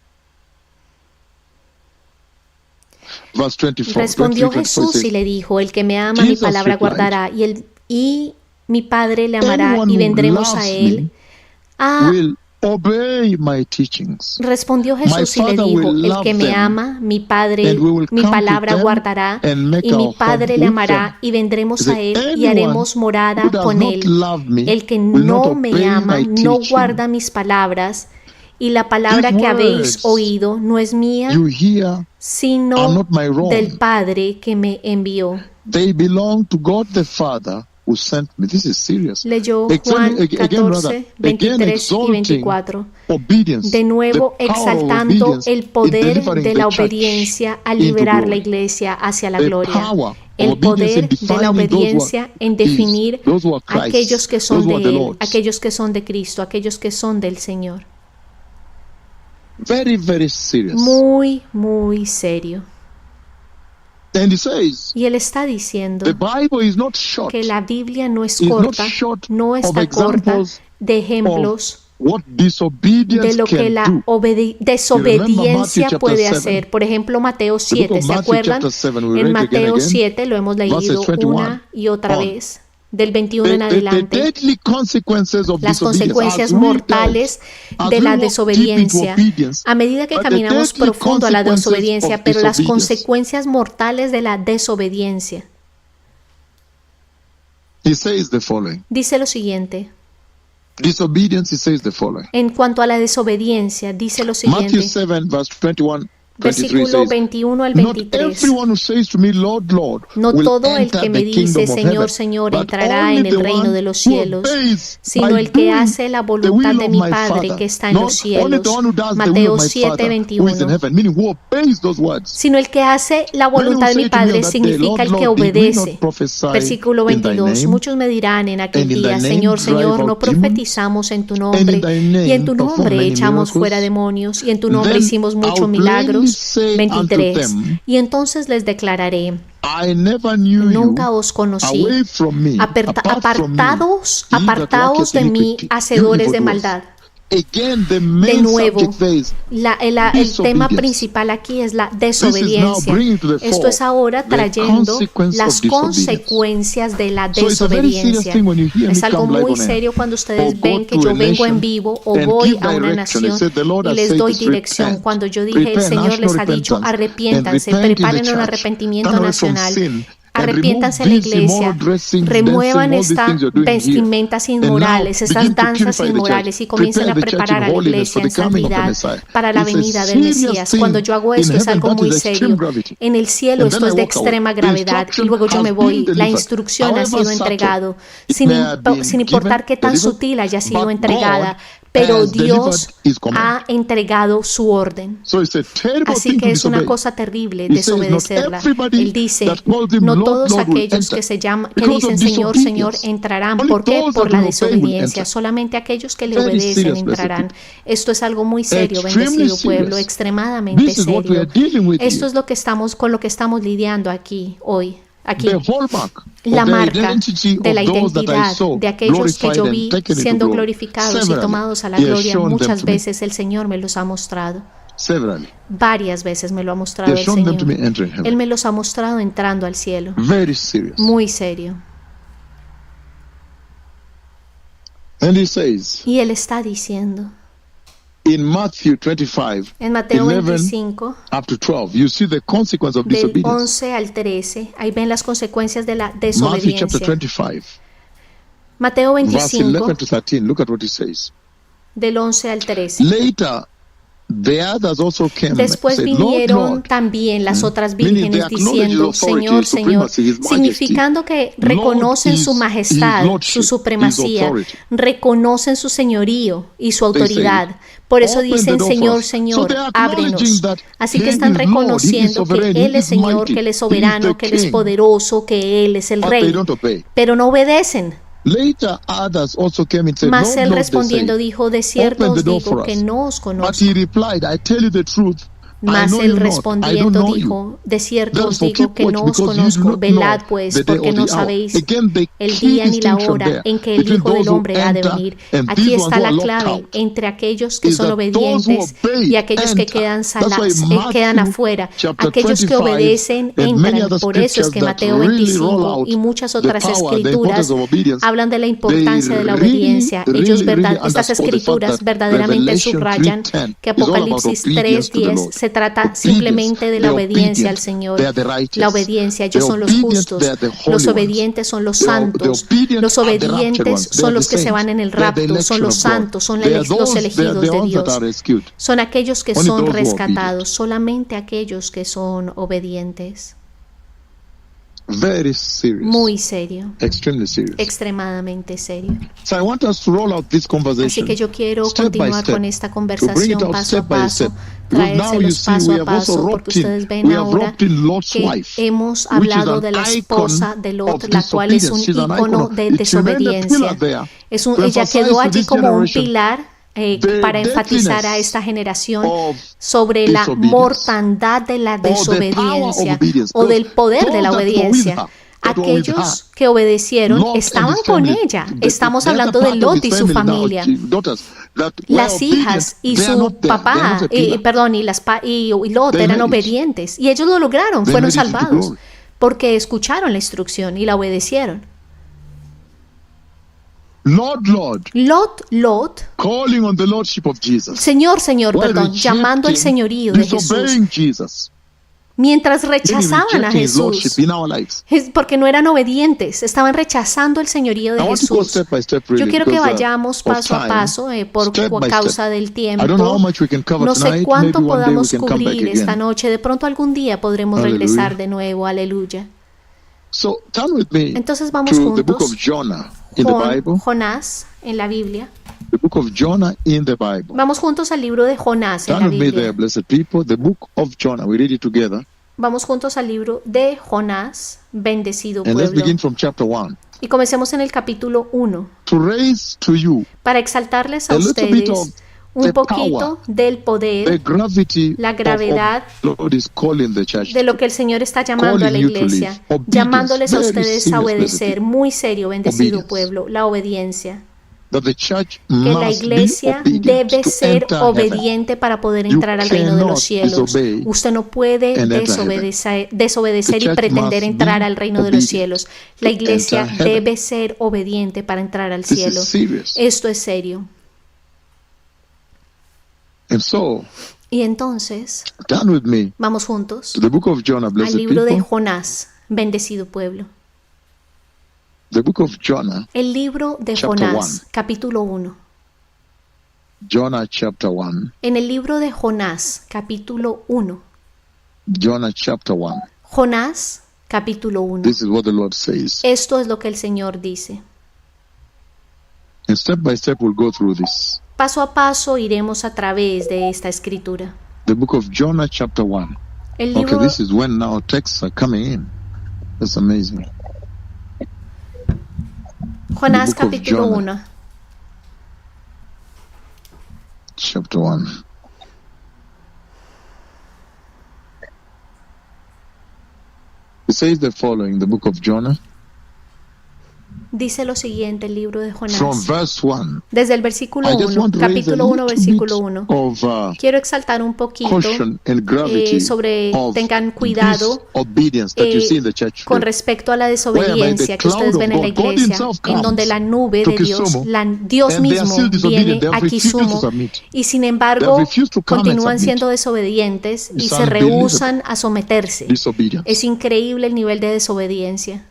Verse 24. Respondió 23, 24 Jesús says, y le dijo, el que me ama mi Jesus palabra replied, guardará, y mi Padre le amará, anyone y who vendremos a loves él. me will obey my teachings. Respondió Jesús y le My Father dijo, will el love que me them, ama, mi Padre, and we will mi come to palabra them guardará, and make y mi our Padre home le with amará, them. y vendremos He said, a él, y anyone haremos morada who does con not él. love me El que will not no me obey ama, my no teaching. guarda mis palabras, y la palabra These que habéis words oído no es mía, you hear are sino not my del own. Padre que me envió. They belong to God the Father who sent me. This is serious. Leyó Juan 14, 23 y 24. De nuevo exaltando el poder de la obediencia al liberar la iglesia hacia la gloria. El poder de la obediencia en definir a aquellos que son de Él, aquellos que son de Cristo, aquellos que son del Señor. Very, very serious. Muy, muy serio. And he says, Y Él está diciendo the Bible is not short. que la Biblia no es Is not corta, short no of está corta examples de ejemplos what disobedience de lo que can la do. desobediencia Matthew puede chapter hacer. Por ejemplo, Mateo The book 7, of ¿se Matthew acuerdan? chapter 7, we En read it again Mateo and again. 7 lo hemos leído Verses 21 una y otra on. vez, del 21 en The adelante. deadly consequences of Las disobedience, consecuencias as we mortales delve, de as la we walk desobediencia, deep into obedience, a medida que but the caminamos deadly profundo a la consequences desobediencia, of pero las disobedience. consecuencias mortales de la desobediencia. He says the following. Dice lo siguiente. Disobedience, he says the following. En cuanto a la desobediencia, dice lo Matthew siguiente. 7, verse 21, 23 Versículo says, 21 al not 23. everyone who says to me, Lord, Lord, No will todo el enter que me the dice, kingdom of Señor, heaven, Señor, but entrará only en el the reino one de los who cielos, obeys sino by el que doing hace la the voluntad will de of mi my Padre Father. que está en Not los only the cielos. one who does the will Mateo of my 7, Father who is in 21. heaven, meaning who obeys those words. Sino el que hace la Many voluntad de will mi say to me Padre on that day, significa Lord, el que Lord, did we not obedece. prophesy Versículo in thy 22. name? Muchos me dirán en aquel And in thy día, name Señor, drive Señor, no out demons? profetizamos en tu And nombre, in thy y en tu name perform nombre many echamos fuera miracles? demonios, y en tu nombre Then hicimos I muchos will plainly milagros. say unto 23. them, Y entonces les declararé, I never knew nunca you. os conocí. Away from me, apart from me, Apartados, ye that apartaos worketh de mí, iniquity, you hacedores de evildoers. maldad. Again, the De main nuevo, subject there is el tema disobedience. principal aquí es la This is now desobediencia. bringing to the Esto es fore ahora the trayendo consequence las of disobedience. consecuencias de la So it's a very serious desobediencia. thing when you hear me Es algo come live muy on air, serio cuando or ustedes go ven que to yo a vengo en nation vivo o and voy give a una direction. He nación said, the Lord y has les said doy this, dirección. repent. Cuando yo dije, el Repent, Señor national les ha dicho, repentance, and arrepiéntanse, repent in the preparen un church. arrepentimiento Turn away from nacional. sin. Arrepiéntanse en la iglesia, remuevan esta vestimentas inmorales, estas danzas inmorales y comiencen a preparar a la iglesia en santidad para la venida del Mesías. Cuando yo hago esto es algo muy serio. En el cielo esto es de extrema gravedad y luego yo me voy. La instrucción ha sido entregada, sin importar qué tan sutil haya sido entregada. pero Dios ha entregado su orden. Así que es una cosa terrible desobedecerla. Él dice, no todos aquellos que dicen Señor, Señor entrarán. ¿Por qué? Por la desobediencia. Solamente aquellos que le obedecen entrarán. Esto es algo muy serio, bendecido pueblo, extremadamente serio. Esto es con lo que estamos lidiando aquí hoy. Aquí, la marca de la identidad de aquellos que yo vi siendo glorificados y tomados a la gloria, muchas veces el Señor me los ha mostrado. Varias veces me lo ha mostrado el Señor. Él me los ha mostrado entrando al cielo. Muy serio. Y Él está diciendo, in Matthew 25, en Mateo 25, up to 12, you see the consequence of del disobedience. 11 al 13, ahí ven las consecuencias de la Matthew desobediencia. chapter 25, Mateo verse 25, 11 to 13, look at what he says. del 11 al 13. Later, the others also came Después and said, vinieron Lord, Lord, también las otras meaning they vírgenes acknowledge diciendo, his authority, Señor, his Señor, supremacy, his majesty. significando que reconocen Lord su is majestad, his lordship, su his supremacía, authority. reconocen su señorío y su They say, autoridad. Por eso "Open the dicen, door for Señor, us." So Señor, they are ábrenos. acknowledging that Así que he están is Lord, he is reconociendo que sovereign, Él he es is Señor, mighty, que Él es he is soberano, the que Él es king. poderoso, que Él es el But they Rey. don't obey. Pero no obedecen. Later, others also came and said, Mas Lord, Él Lord, they say, respondiendo dijo, de cierto open the os door digo for que us. no os But conozco. he replied, I tell you the truth. I Mas know él you not. I don't respondiendo know you. dijo, de cierto os Therefore, digo keep que watch, no os because you do conozco. not Velad know pues, the day porque or no the hour. sabéis Again, the el key día ni la distinction hora there en que el between Hijo del those who Hombre ha de enter venir. and Aquí these ones está who la are locked clave out entre aquellos que is son that those who obedientes obey y aquellos que enter. quedan, That's why quedan Matthew afuera. chapter Aquellos que 25 obedecen and many entran. other Por eso es scriptures que that Mateo really roll 25 out y muchas the otras power, the escrituras importance of obedience. hablan de la They importancia de la obediencia. Ellos, estas underscore the fact escrituras that verdaderamente Revelation subrayan 3:10 que is all about Apocalipsis obedience to the 3:10 Lord. se trata Obedience. simplemente de la The obediencia al obedient, Señor. they are the righteous. La obediencia, The ellos son los obedient, justos. they are the holy Los ones. obedientes son los The santos. obedient Los are the raptured obedientes ones. They son are los the que se van saints. en el They are the rapto, son election los of God. santos, son They are los those, they are elegidos the de ones that Dios. are rescued. Son aquellos que Only son those who are rescatados, solamente aquellos que son obedientes. Very serious. Muy serio. Extremely serious. Extremadamente serio. So I want us to roll out this conversation. Así que yo quiero step by continuar step, con esta to bring it conversación out paso step a by paso, step. Because now you traérselos see paso we a have also paso, porque roped in, ustedes ven we have ahora roped in Lot's que wife, hemos which is hablado an de la icon esposa de Lot, of la cual es un disobedience. She's an ícono icon. de It remained a pillar desobediencia. there to Ella emphasize quedó to allí this como un generation pilar the para enfatizar a deadliness esta generación of sobre la disobedience, mortandad de la or the power of desobediencia obedience. o del poder Those de la that were with obediencia. her, that were with her, Aquellos que obedecieron Lot and estaban his con family, ella. the Estamos other hablando de part of Lot his y su family now, familia. daughters that were Las obedient, hijas y they are su not there. They are papá, not a pillar. y Lot They eran made it. obedientes y ellos lo lograron, They fueron made it into salvados glory. porque escucharon la instrucción y la obedecieron. Lord, Lot, calling on the lordship of Jesus. Señor, While perdón, llamando al rejecting, señorío de Jesús. disobeying Jesus. Mientras Maybe rechazaban a rejecting his lordship Jesús, in our lives. es porque no eran obedientes, estaban rechazando el señorío de I want to go Jesús. step by step, really, Yo quiero que because, vayamos of paso a time, paso por step by causa step. del I don't know how tiempo. much we can cover No sé tonight. cuánto Maybe one day we podamos can come back cubrir esta again. noche. De pronto algún día podremos Hallelujah. regresar de nuevo. Aleluya. So turn with me Entonces vamos to the book juntos. of Jonah in the Bible. Jonás en la Biblia. The book of Jonah in the Bible. Vamos juntos al libro de Jonás en Turn la with me there, Biblia. blessed people. The book of Jonah. We read it together. Vamos juntos al libro de Jonás, bendecido And let's pueblo. begin from chapter 1. Y comencemos en el capítulo 1. To raise to you Para exaltarles a a little bit ustedes of un the poquito del the poder, gravity la gravedad of Lord is calling the church. de lo que el Señor está llamando a la Calling you to iglesia, live. Obedience. llamándoles a Very ustedes a serious, obedecer. blessed Muy serio, bendecido Obedience. pueblo, la obediencia. That the church Que la must be iglesia obedient debe to ser enter heaven. obediente para poder You entrar al reino de cannot los cielos. disobey Usted no puede and enter desobedecer The y church pretender must entrar be al reino de los obedient cielos. La to iglesia enter heaven. debe ser obediente para entrar al This cielo. is serious. Esto es serio. And so, Y entonces, turn with me vamos juntos to the book of Jonah, al blessed libro de people. Jonás, bendecido pueblo. The book of Jonah, El libro de Chapter Jonás, 1. capítulo 1. Jonah chapter 1. En el libro de Jonás, capítulo 1. Jonah chapter 1. Jonás, capítulo 1. This is what the Lord says. Esto es lo que el Señor dice. And step by step we'll go through this. Paso a paso iremos a través de esta escritura. The book of Jonah chapter 1. El libro... Okay, this is when now texts are coming in. That's amazing. Jonás capítulo 1. Chapter 1. It says the following, the book of Jonah. Dice lo siguiente el libro de Jonás. From verse 1. Desde el versículo 1, capítulo 1, versículo 1. Quiero exaltar un poquito sobre tengan cuidado con respecto a la desobediencia que ustedes ven en la iglesia, en donde la nube de Dios, Dios mismo viene aquí sumo, y sin embargo continúan siendo desobedientes y se rehúsan a someterse. Es increíble el nivel de desobediencia.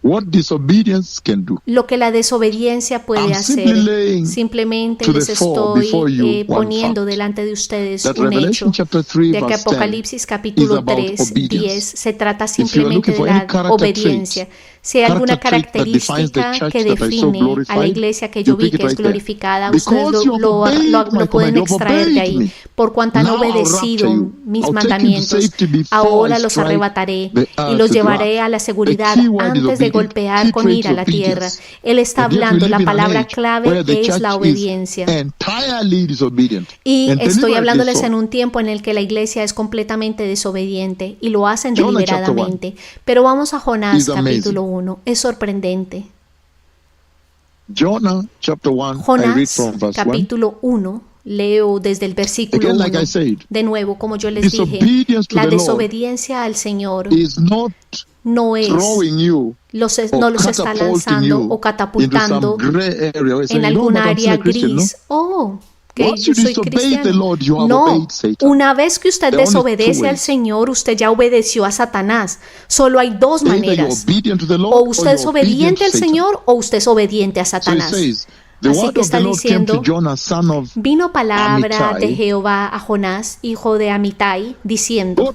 What disobedience can do. Lo que la desobediencia puede hacer. Simplemente les estoy poniendo delante de ustedes un hecho de que Apocalipsis capítulo 3, 10 se trata simplemente de la obediencia. Si hay alguna característica que define a la iglesia que yo vi que es glorificada, ustedes lo pueden extraer de ahí. Por cuanto han obedecido mis mandamientos, ahora los arrebataré y los llevaré a la seguridad antes de golpear con ira la tierra. Él está hablando, la palabra clave es la obediencia. Y estoy hablándoles en un tiempo en el que la iglesia es completamente desobediente y lo hacen deliberadamente. Pero vamos a Jonás capítulo 1. Es sorprendente. Jonás capítulo 1. Leo desde el versículo 1. De nuevo, como yo les dije, la desobediencia al Señor no los está lanzando o catapultando en algún área gris. Que yo soy cristiano. No, una vez que usted desobedece al Señor, usted ya obedeció a Satanás. Solo hay dos maneras. O usted es obediente al Señor o usted es obediente a Satanás. Así que está diciendo, vino palabra de Jehová a Jonás, hijo de Amitai, diciendo,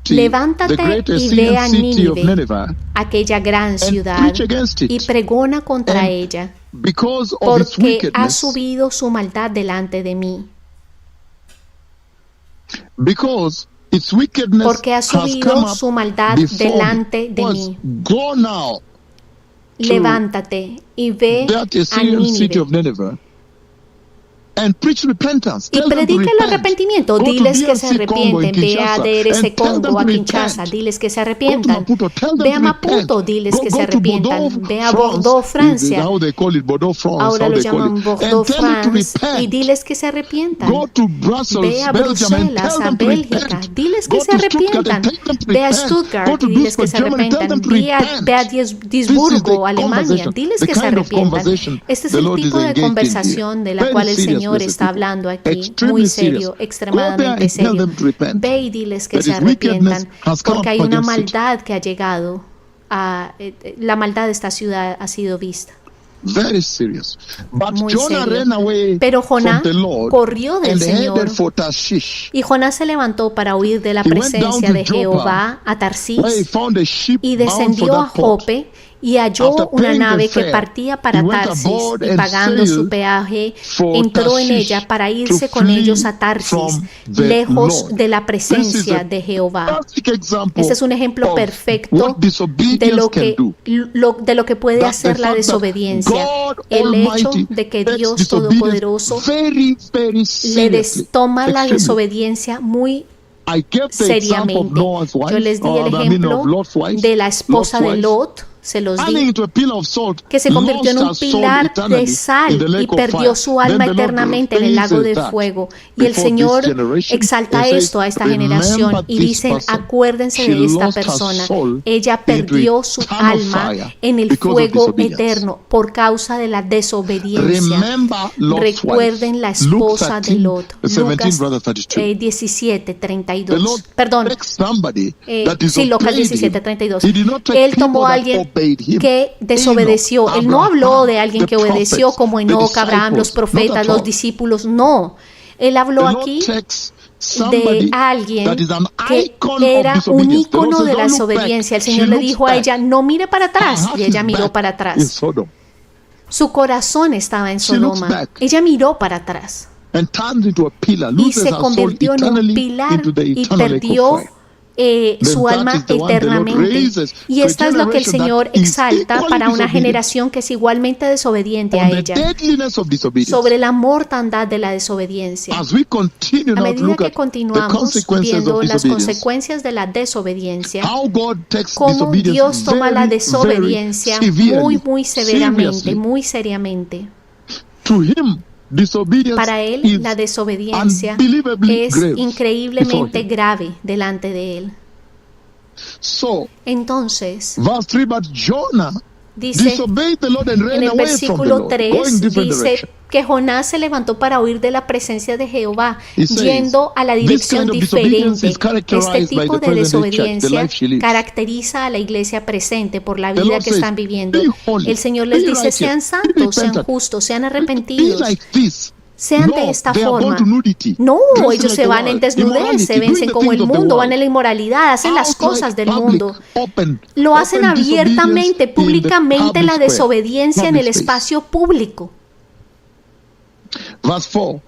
levántate y ve a Nínive, aquella gran ciudad, y pregona contra ella, porque ha subido su maldad delante de mí. Porque ha subido su maldad delante de mí. Levántate y ve a Nínive y predica el arrepentimiento. Diles que se arrepienten. Ve a DRC Congo, a Kinshasa. Diles que se arrepientan. Ve a Maputo. Diles que se arrepientan. Ve a Bordeaux, Francia. Ahora lo llaman Bordeaux, France. Y diles que se arrepientan. Ve a Bruselas, a Bélgica. Diles que se arrepientan. Ve a Stuttgart. Y diles que se arrepientan. Ve a Duisburgo, Alemania. Diles que se arrepientan. Este es el tipo de conversación de la cual el Señor está hablando aquí, muy serio, extremadamente serio. Ve y diles que se arrepientan, porque hay una maldad que ha llegado la maldad de esta ciudad ha sido vista. Very serious. But Muy Jonah serio. ran away Pero Jonás from the Lord corrió del and Señor headed for Tarshish. y Jonás se levantó para huir de la He went down presencia to de Jehová a where he Tarsis found a ship y bound for descendió a that port. Jope y halló After una paying the nave que fare, partía para he went Tarsis aboard y and pagando su sailed peaje for entró en Tarshish ella para irse to con flee ellos a Tarsis, from the lejos Lord. de la This presencia is a de Jehová. perfect example Este es un ejemplo of perfecto what disobedience de lo can que, do. de lo que puede That hacer the la fact that desobediencia. God El hecho Almighty de que takes Dios disobedience Todopoderoso very, very seriously, toma la extremely. desobediencia muy I gave the example of seriamente. Noah's wife, Yo les di el I mean ejemplo of Lot's wife, de la esposa Lot's de wife, Lot, se los turning di, into a pillar of salt, que se convirtió en un lost her soul pilar de eternally in the sal y lake of perdió fire. su alma Then the Lord eternamente en el lago de praises that fuego. Y el before Señor this generation, exalta and says, esto a esta "Remember generación y this dicen, person. acuérdense She de esta lost her persona. soul Ella into perdió su eternal alma fire en el because of fuego disobedience. eterno por causa de la desobediencia. Remember Lot's Recuerden wife. la Luke esposa de 13, Lot. 17, Lucas brother, 32. 17, The 32. Lord Perdón. takes somebody that Sí, Lucas disobeyed 17, him. 32. He did not take Él tomó people a that alguien obeyed him. que desobedeció. Él no habló de alguien the que obedeció prophets, como the Enoc, Abraham, los disciples, not profetas, at los all. discípulos. No. Él habló The Lord aquí takes de somebody alguien that is an que icon era of un disobedience. The Lord ícono says, de la "Don't look back." desobediencia. El She Señor le looks dijo a back. ella, no mire para Her atrás. heart Y ella is miró back para in atrás. Sodom. Su corazón estaba en Sodoma. Ella miró para atrás y se convirtió en un pilar y perdió su alma eternamente. Y esta es lo que el Señor exalta para una generación que es igualmente desobediente a ella, sobre la mortandad de la desobediencia. A medida que continuamos viendo las consecuencias de la desobediencia, cómo Dios toma la desobediencia muy severamente, muy seriamente. Para él, la desobediencia es increíblemente grave delante de él. Entonces, dice en el versículo 3, dice que Jonás se levantó para huir de la presencia de Jehová, yendo a la dirección diferente. Este tipo de desobediencia caracteriza a la iglesia presente por la vida que están viviendo. El Señor les dice, sean santos, sean justos, sean arrepentidos. Sean de esta forma. No, ellos se van en desnudez, se vencen como el mundo, van en la inmoralidad, hacen las cosas del mundo. Lo hacen abiertamente, públicamente, la desobediencia en el espacio público.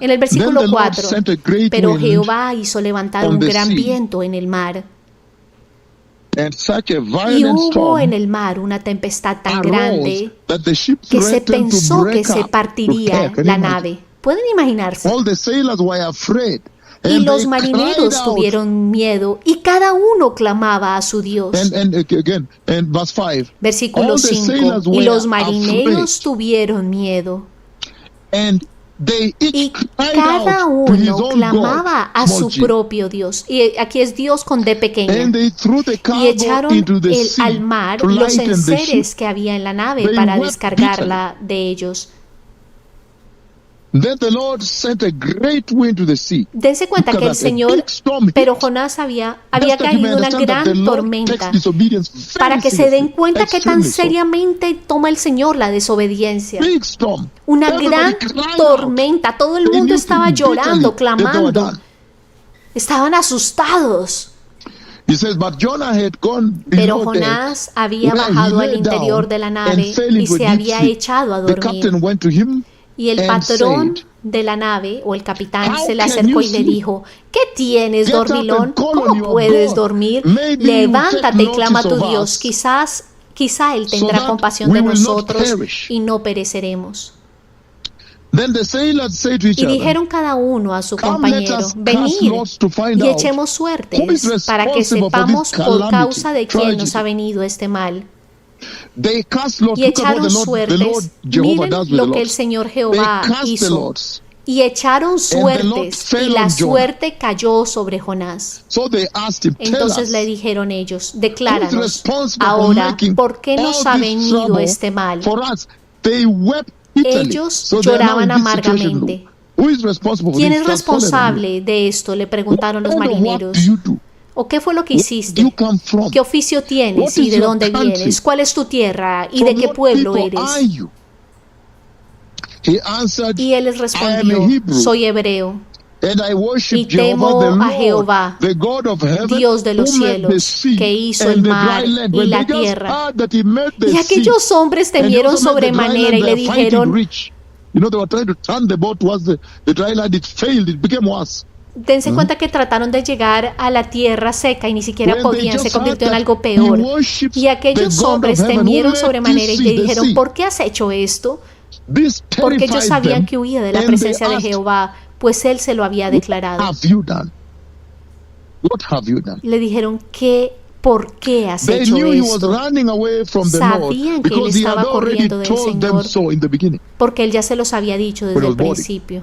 En el versículo 4, pero Jehová hizo levantar un gran viento en el mar. Y hubo en el mar una tempestad tan grande que se pensó que se partiría la nave. ¿Pueden imaginarse? Y los marineros tuvieron miedo y cada uno clamaba a su Dios. Versículo 5. Y los marineros tuvieron miedo. Y cada uno clamaba a su propio Dios. Y aquí es Dios con D pequeña. Y echaron al mar los enseres que había en la nave para descargarla de ellos. Dense cuenta que el Señor, pero Jonás había caído una gran tormenta, para que se den cuenta que tan seriamente toma el Señor la desobediencia. Una gran tormenta, todo el mundo estaba llorando, clamando, estaban asustados. Pero Jonás había bajado al interior de la nave y se había echado a dormir. Y el patrón de la nave, o el capitán, se le acercó y le dijo, ¿qué tienes, dormilón? ¿Cómo puedes dormir? Levántate y clama a tu Dios. Quizá Él tendrá compasión de nosotros y no pereceremos. Y dijeron cada uno a su compañero, venid y echemos suertes para que sepamos por causa de quién nos ha venido este mal. Y echaron suertes. Miren lo que el Señor Jehová hizo. Y echaron suertes, y la suerte cayó sobre Jonás. Entonces le dijeron ellos, decláranos ahora, ¿por qué nos ha venido este mal? Ellos lloraban amargamente. ¿Quién es responsable de esto?, le preguntaron los marineros. ¿O qué fue lo que hiciste? ¿Qué oficio tienes y de dónde vienes? ¿Cuál es tu tierra y de qué pueblo eres? Y él les respondió, soy hebreo y temo a Jehová, Dios de los cielos, que hizo el mar y la tierra. Y aquellos hombres temieron sobremanera y le dijeron, dense cuenta que trataron de llegar a la tierra seca y ni siquiera podían, se convirtió en algo peor. Y aquellos hombres temieron sobremanera y le dijeron, ¿por qué has hecho esto? Porque ellos sabían que huía de la presencia de Jehová, pues Él se lo había declarado. Le dijeron, ¿por qué has hecho esto? Sabían que Él estaba corriendo del Señor, porque Él ya se los había dicho desde el principio.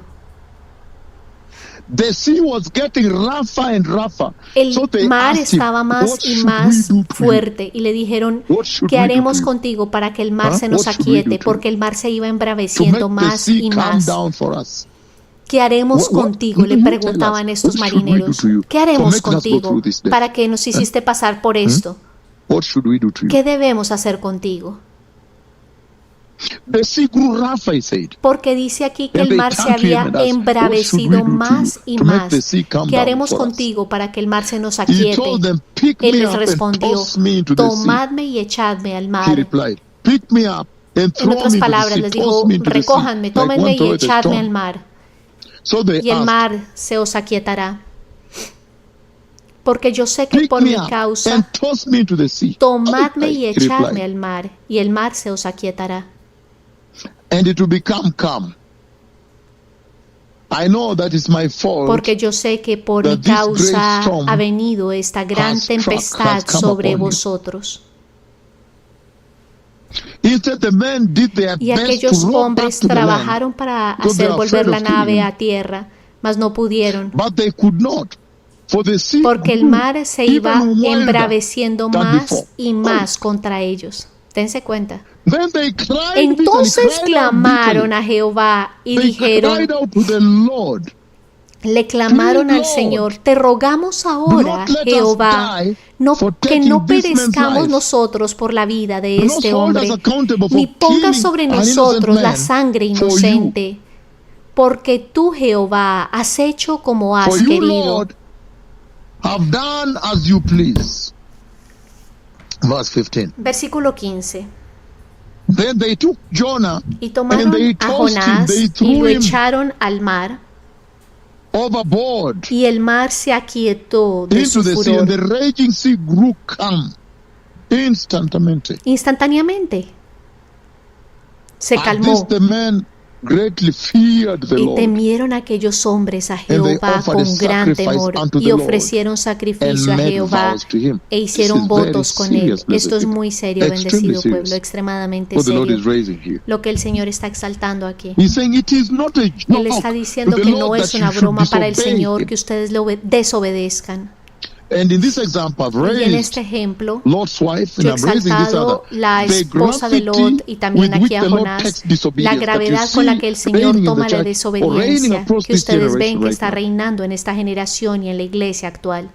El mar estaba más y más fuerte y le dijeron, ¿qué haremos contigo para que el mar se nos aquiete? Porque el mar se iba embraveciendo más y más. ¿Qué haremos contigo?, le preguntaban estos marineros. ¿Qué haremos contigo para que nos hiciste pasar por esto? ¿Qué debemos hacer contigo? Porque dice aquí que el mar se había embravecido más y más. ¿Qué haremos contigo para que el mar se nos aquiete? Él les respondió, tomadme y echadme al mar. En otras palabras, les dijo, recójanme, tómenme y echadme al mar. Y el mar se os aquietará. Porque yo sé que por mi causa, tomadme y echadme al mar, y el mar se os aquietará. Porque yo sé que por mi causa ha venido esta gran tempestad sobre vosotros. Y aquellos hombres trabajaron para hacer volver la nave a tierra, mas no pudieron, porque el mar se iba embraveciendo más y más contra ellos. Dense cuenta. Entonces clamaron a Jehová y dijeron, le clamaron al Señor, te rogamos ahora, Jehová, que no perezcamos nosotros por la vida de este hombre, ni pongas sobre nosotros la sangre inocente, porque tú, Jehová, has hecho como has querido. Versículo 15. Y tomaron a Jonás y lo echaron al mar, y el mar se aquietó de su furor. Instantáneamente se calmó. Y temieron aquellos hombres a Jehová con gran temor, y ofrecieron sacrificio a Jehová e hicieron votos con él. Esto es muy serio, bendecido pueblo, extremadamente serio, lo que el Señor está exaltando aquí. Él está diciendo que no es una broma para el Señor que ustedes lo desobedezcan. Y en este ejemplo, yo he exaltado la esposa de Lot y también aquí a Jonás, la gravedad con la que el Señor toma la desobediencia que ustedes ven que está reinando en esta generación y en la iglesia actual.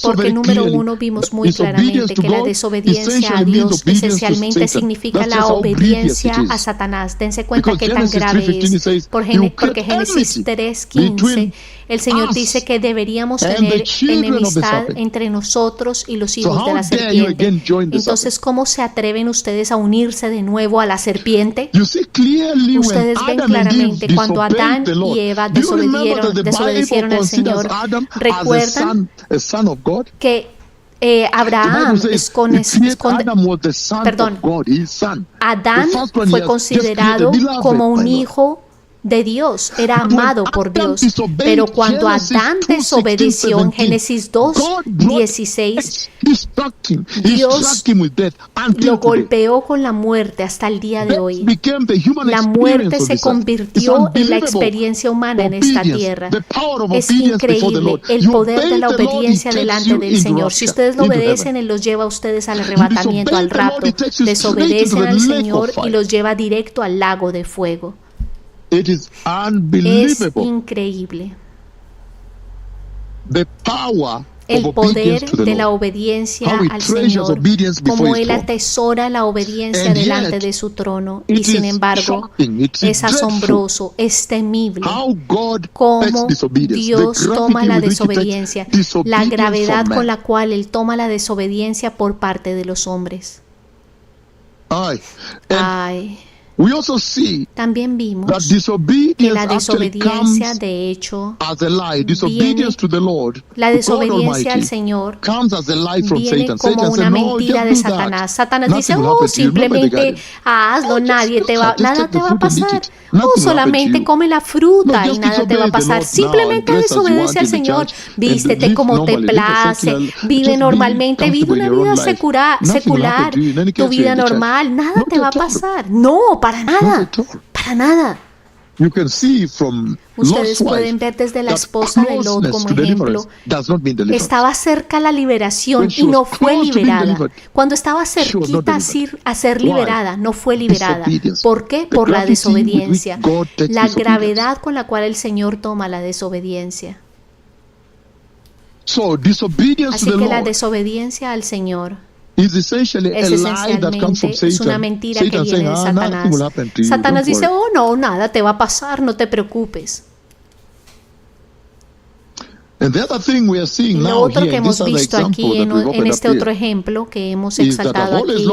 Porque número uno, vimos muy claramente que la desobediencia a Dios esencialmente significa la obediencia a Satanás. Dense cuenta qué tan grave es. Porque Génesis 3:15, el Señor dice que deberíamos tener enemistad entre nosotros y los hijos de la serpiente. Entonces, ¿cómo se atreven ustedes a unirse de nuevo a la serpiente? Ustedes ven claramente cuando Adán y Eva desobedecieron al Señor. ¿Recuerdan que Abraham Adán fue considerado como un hijo de Dios, era amado por Dios, pero cuando Adán desobedeció en Génesis 2:16, Dios lo golpeó con la muerte hasta el día de hoy. La muerte se convirtió en la experiencia humana en esta tierra. Es increíble el poder de la obediencia delante del Señor. Si ustedes lo obedecen, Él los lleva a ustedes al arrebatamiento, al rapto. Desobedecen al Señor y los lleva directo al lago de fuego. Es increíble. El poder de la obediencia al Señor, como Él atesora la obediencia delante de su trono, y sin embargo es asombroso, es temible cómo Dios toma la desobediencia, la gravedad con la cual Él toma la desobediencia por parte de los hombres. También vimos que la desobediencia, de hecho, la desobediencia al Señor viene como una mentira de Satanás. Satanás dice, simplemente hazlo, nada te va a pasar. Solamente come la fruta y nada te va a pasar. Simplemente desobedece al Señor. Vístete como te place, vive normalmente, vive una vida secular, tu vida normal, nada te va a pasar. No, para nada. Ustedes pueden ver desde la esposa de Lot como ejemplo. Estaba cerca la liberación y no fue liberada. Cuando estaba cerquita a ser liberada, no fue liberada. ¿Por qué? Por la desobediencia. La gravedad con la cual el Señor toma la desobediencia. Así que la desobediencia al Señor es una mentira que viene de Satanás. Satanás dice, no, nada te va a pasar, no te preocupes. Lo otro que hemos visto aquí en este otro ejemplo que hemos exaltado aquí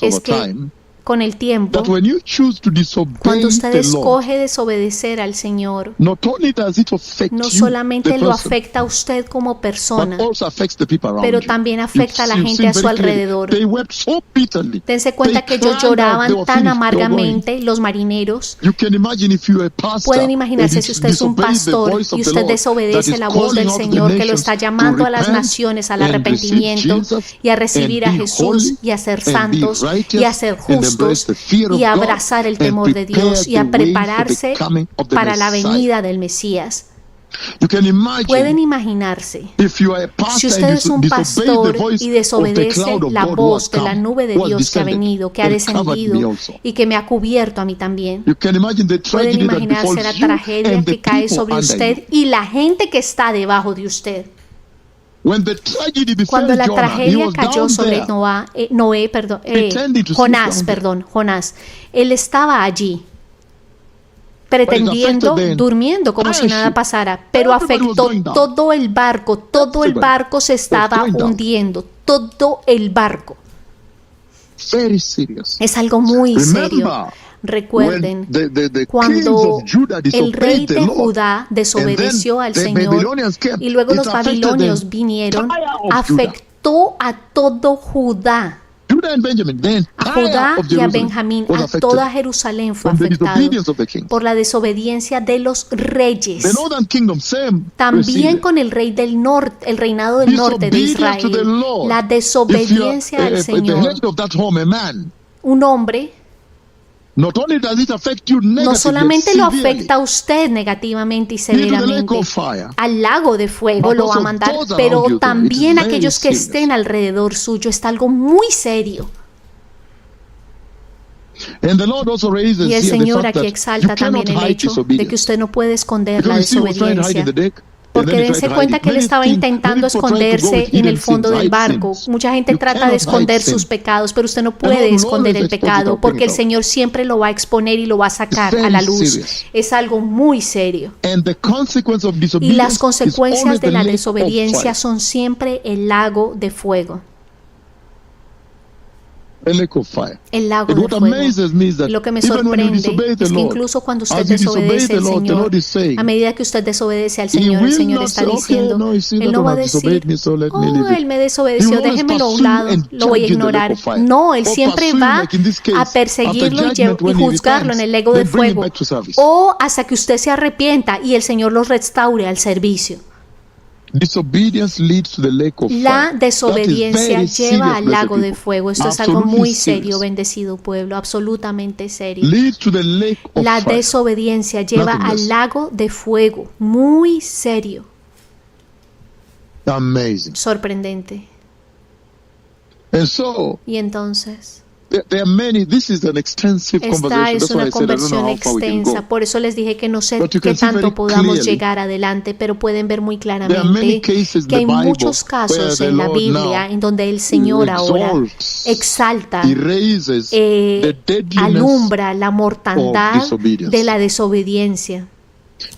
es que con el tiempo, that when you choose to disobey cuando usted the Lord, escoge desobedecer al Señor, not only does it affect no you, solamente the lo person, afecta a usted como persona, but also affects the people around pero you. también afecta a la You've gente seen a su very clearly, alrededor. they wept so bitterly. Dense cuenta They que ellos cried out, they lloraban were tan finished, they were going. amargamente, los marineros. You can imagine if you're a pastor Pueden imaginarse and si you usted es un disobey the pastor voice of y the usted Lord that desobedece is la voz calling del out to the Señor que lo nations está to llamando a las repent naciones al and receive arrepentimiento Jesus y a and recibir a be Jesús holy y a ser and be santos y righteous a ser and embrace justos the fear of y a God abrazar el and temor de prepare Dios y the a way for the prepararse coming of the para la Messiah. venida del Mesías. You can Pueden imagine imaginarse, if you are a si pastor usted and es un disobey the pastor voice y of the desobedece cloud of la God who has voz de la come, nube de who has Dios que ha descended venido, que ha and covered me descendido also. y que me ha cubierto a mí también, You can imagine the pueden tragedy that imaginarse befalls la you tragedia and the que cae people sobre under usted you. y la gente que está debajo de usted. When the tragedy Cuando befell la Jonah, he tragedia was cayó down sobre there pretending to sit down there. Jonás, él estaba allí But it pretendiendo, affected the durmiendo como si entire nada ship. pasara, pero Everybody was afectó going down. todo el barco se estaba going down. hundiendo, todo el barco. Very serious. Es algo muy serio. Remember, Recuerden, when the kings cuando of Judah el rey disobeyed the de Lord, Judá desobedeció al the Señor Babylonians came, y luego it los affected babilonios the vinieron, entire of afectó a todo Judá. Judah and Benjamin, the A entire Judá of y a Jerusalem Benjamín, was a affected toda Jerusalén fue from the afectado disobedience of the kings. por la desobediencia de los The reyes. northern kingdom, same También procedure. con el rey del norte, el reinado del norte de Disobedience to the Israel, Lord. la If you desobediencia are al the Señor. head of that home, a man, Un hombre not only does it affect you no negatively, solamente lo severely, afecta a usted negativamente y into the lake severamente, of fire, al lago de fuego but lo va a also mandar, those around pero you, también it is very aquellos que serious. estén alrededor suyo. Está algo muy serio. And the Lord also raises Y el here the Señor fact aquí that exalta you también cannot el hide hecho de que disobedience. usted no puede esconder la Because you see, he was trying to hide in desobediencia. the deck, and Porque then he dense tried to hide cuenta it. que él Many estaba things- intentando many people try to go esconderse with en hidden el fondo sins, del hide barco. sins. Mucha gente You trata cannot de hide esconder sin. sus pecados, pero usted no Lord puede will esconder always el expose it pecado or bring porque it el out. Señor siempre lo va a exponer y lo va a sacar It's a la very luz. serious. Es algo muy serio. And the consequence of Y disobedience las is consecuencias always de the la lake of desobediencia fire. son siempre el lago de fuego. A lake of fire. El lago And de what fuego. amazes me is that Lo que me even when you disobey sorprende the es que Lord, incluso cuando usted as you disobey desobedece the al Lord, the Señor, Lord is saying, a medida que usted desobedece al He Señor, el will Señor not está say, okay, diciendo, no, you see, Él that no one va a has disobeyed decir, me, so let me oh, leave it. Él me He desobedeció, will always déjemelo a un pursue lado, and lo voy a judge in the lake ignorar. of fire. No, Él Or siempre pursue him, va like in this case, a perseguirlo after judgment, y when he juzgarlo en repents, el lago de then bring him fuego, back to service. o hasta que usted se arrepienta y el Señor los restaure al servicio. Disobedience leads to the lake of La fire. desobediencia That is very lleva serious, al blessed lago de people. fuego. Esto es algo Absolutely muy serio, serious. bendecido pueblo, absolutamente serio. Leads to the lake of La fire. desobediencia lleva Nothing al less. lago de fuego, muy serio, Amazing. sorprendente. And so, Y entonces, there are many. This is an extensive esta conversation. es That's why una I said I don't know conversión how far we can extensa, go. por eso les dije que no sé But you qué can see tanto very podamos clearly llegar adelante, pero pueden ver muy There are many claramente cases in que the hay Bible muchos where casos the en la Lord Biblia now en donde el Señor ahora exalts, exalta, erases the deadliness. alumbra la mortandad disobedience. de la desobediencia.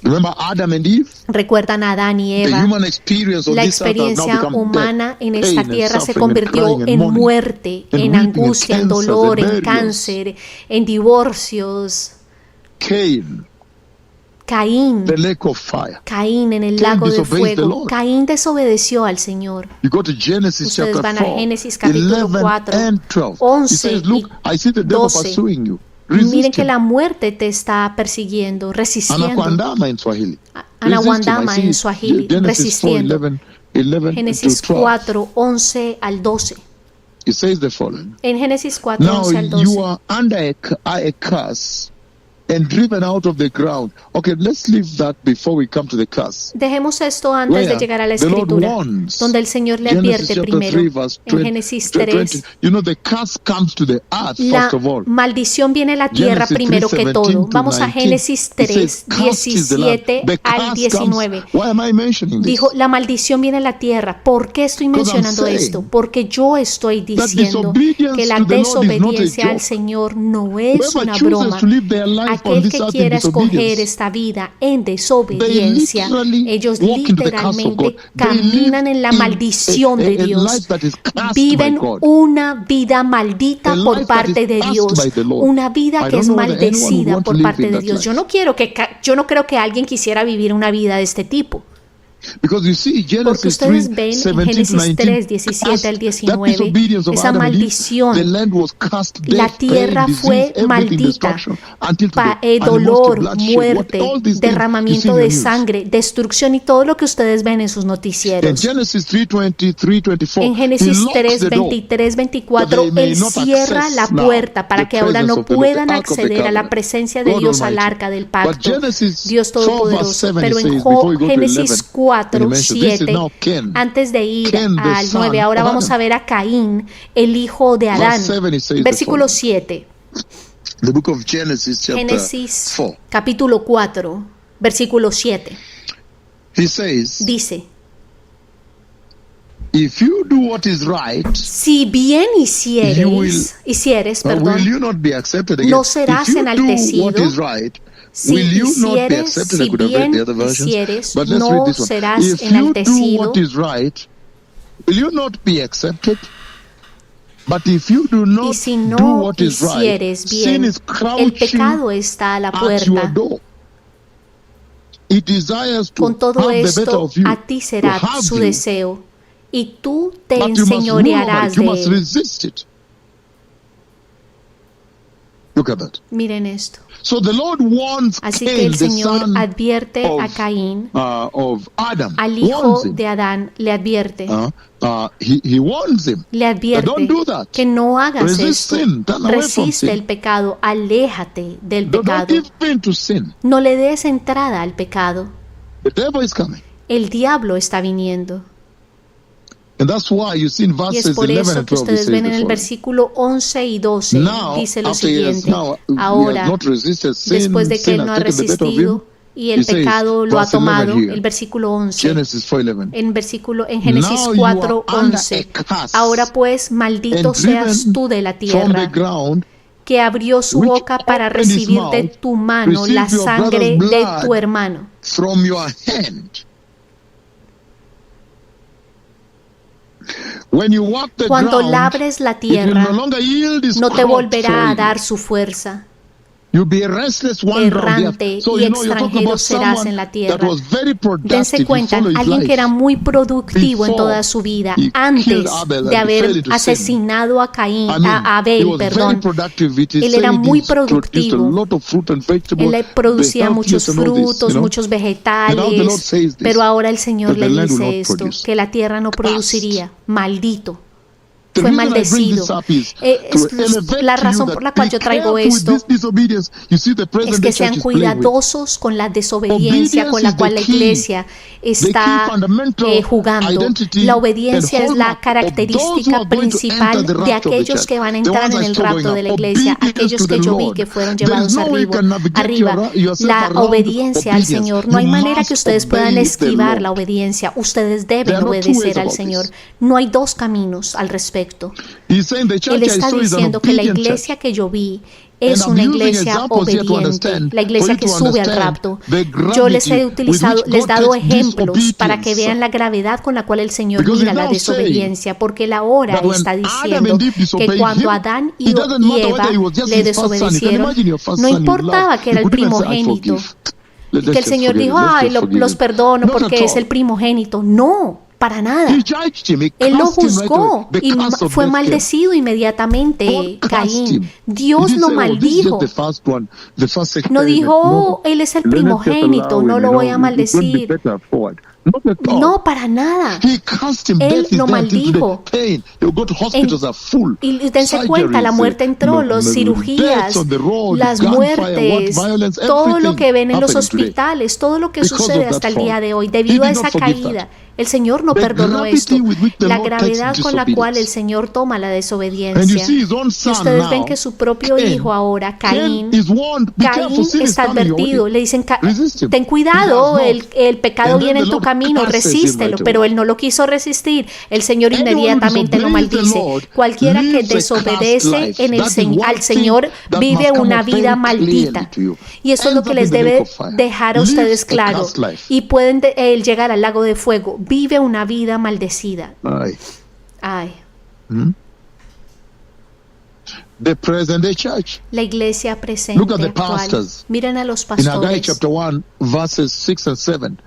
Remember Adam and Eve? Recuerdan a Adán y The Eva. human experience of La this earth has now experiencia become humana en death, esta pain, tierra and se suffering, and convirtió crying, and en mourning, muerte, and en weeping, angustia, and en cancers, dolor, and en burials. cáncer, en divorcios. Cain, Caín, the lake of fire. Caín en el Cain lago de disobeys the fuego. Lord. Caín desobedeció al Señor. You go to Genesis Ustedes chapter van a 4, Génesis capítulo 11 4, and 12. 11 He says, y look, I see the devil 12. pursuing you. Miren Resist que him. la muerte te está persiguiendo, resistiendo. Anaquandama in Swahili. Anaquandama Resist him. I en see Swahili, Genesis 4, resistiendo. 11 Génesis to 12. 4, 11 al 12. It says the following. En Génesis 4, Now 11 al you 12. are under a curse and driven out of the ground. Okay, let's leave that before we come to the curse. Dejemos esto antes de Where llegar a la the Lord escritura, warns. donde el Señor le Genesis advierte chapter primero. 3, verse En Génesis 3, 20. You know, the curse comes to the earth, la first of all. maldición viene a la tierra Genesis primero que 3:17 todo. to Vamos a 19. Génesis It 3, says, "Cursed is the land." 17 The al curse 19. comes. Why am I mentioning this? Dijo, la maldición viene a la tierra. ¿Por qué estoy mencionando saying esto? Porque yo estoy diciendo disobedience que la to the Lord is not a desobediencia al joke. Señor no es Whoever una chooses broma. to live their life aquel que quiera escoger esta vida en desobediencia, ellos literalmente caminan en la maldición de Dios. Viven una vida maldita por parte de Dios, una vida que es maldecida por parte de Dios. Yo no creo que alguien quisiera vivir una vida de este tipo. Porque ustedes ven en Génesis 3, 17 al 19, esa maldición, la tierra fue maldita, dolor, muerte, derramamiento de sangre, destrucción y todo lo que ustedes ven en sus noticieros. En Génesis 3, 23, 24, Él cierra la puerta para que ahora no puedan acceder a la presencia de Dios al arca del pacto, Dios Todopoderoso. Pero en Génesis 4, 7, antes de ir al 9, ahora vamos a ver a Caín, el hijo de Adán. Versículo 7. Génesis capítulo 4, versículo 7. Dice: si bien hicieres, no serás enaltecido. Si bien hicieres, no serás enaltecido. Y si no hicieres bien, el pecado está a la puerta. Con todo esto, a ti será su deseo, y tú te enseñorearás de él. Miren esto. Así que el Señor advierte a Caín, al hijo de Adán, le advierte. Le advierte que no hagas esto. Resiste el pecado, aléjate del pecado. No le des entrada al pecado. El diablo está viniendo. Y es por eso que ustedes ven en el versículo 11 y 12, dice lo siguiente: ahora, después de que él no ha resistido y el pecado lo ha tomado, el versículo 11, en Génesis 4, 11, ahora pues maldito seas tú de la tierra, que abrió su boca para recibir de tu mano la sangre de tu hermano. Cuando labres la tierra, no te volverá a dar su fuerza. Errante y extranjero serás en la tierra. Dense cuenta, alguien que era muy productivo en toda su vida, antes de haber asesinado a Abel, él era muy productivo. Él le producía muchos frutos, muchos vegetales, pero ahora el Señor le dice esto, que la tierra no produciría. Maldito. Fue maldecido. La razón por la cual yo traigo esto es que sean cuidadosos con la desobediencia con la cual la iglesia está jugando. La obediencia es la característica principal de aquellos que van a entrar en el rapto de la iglesia, aquellos que yo vi que fueron llevados arriba. La obediencia al Señor. No hay manera que ustedes puedan esquivar la obediencia. Ustedes deben obedecer al Señor. No hay dos caminos al respecto. Él está diciendo que la iglesia que yo vi es una iglesia obediente, la iglesia que sube al rapto. Yo les he dado ejemplos para que vean la gravedad con la cual el Señor mira la desobediencia, porque la hora está diciendo que cuando Adán y Eva le desobedecieron, no importaba que era el primogénito, que el Señor dijo, ay, los perdono porque es el primogénito. No. Para nada. Él lo juzgó y fue maldecido inmediatamente, Caín. Dios lo maldijo. No dijo, oh, él es el primogénito, no lo voy a maldecir. No, para nada. Él lo maldijo. Y dense cuenta, la muerte entró, las cirugías, las muertes, todo lo que ven en los hospitales, todo lo que sucede hasta el día de hoy, debido a esa caída. El Señor no perdonó esto. La gravedad con la cual el Señor toma la desobediencia. Y ustedes ven que su propio hijo ahora, Caín está advertido. Le dicen, ten cuidado, el pecado viene en tu camino, resístelo. Pero él no lo quiso resistir. El Señor inmediatamente lo maldice. Cualquiera que desobedece al Señor vive una vida maldita. Y eso es lo que les debe dejar a ustedes claro. Y pueden llegar al lago de fuego. Vive una vida maldecida. Ay. The present day church. La iglesia presente. Look at the actual. pastors. Miren a los In Haggai pastores. chapter 1, verses 6 and 7.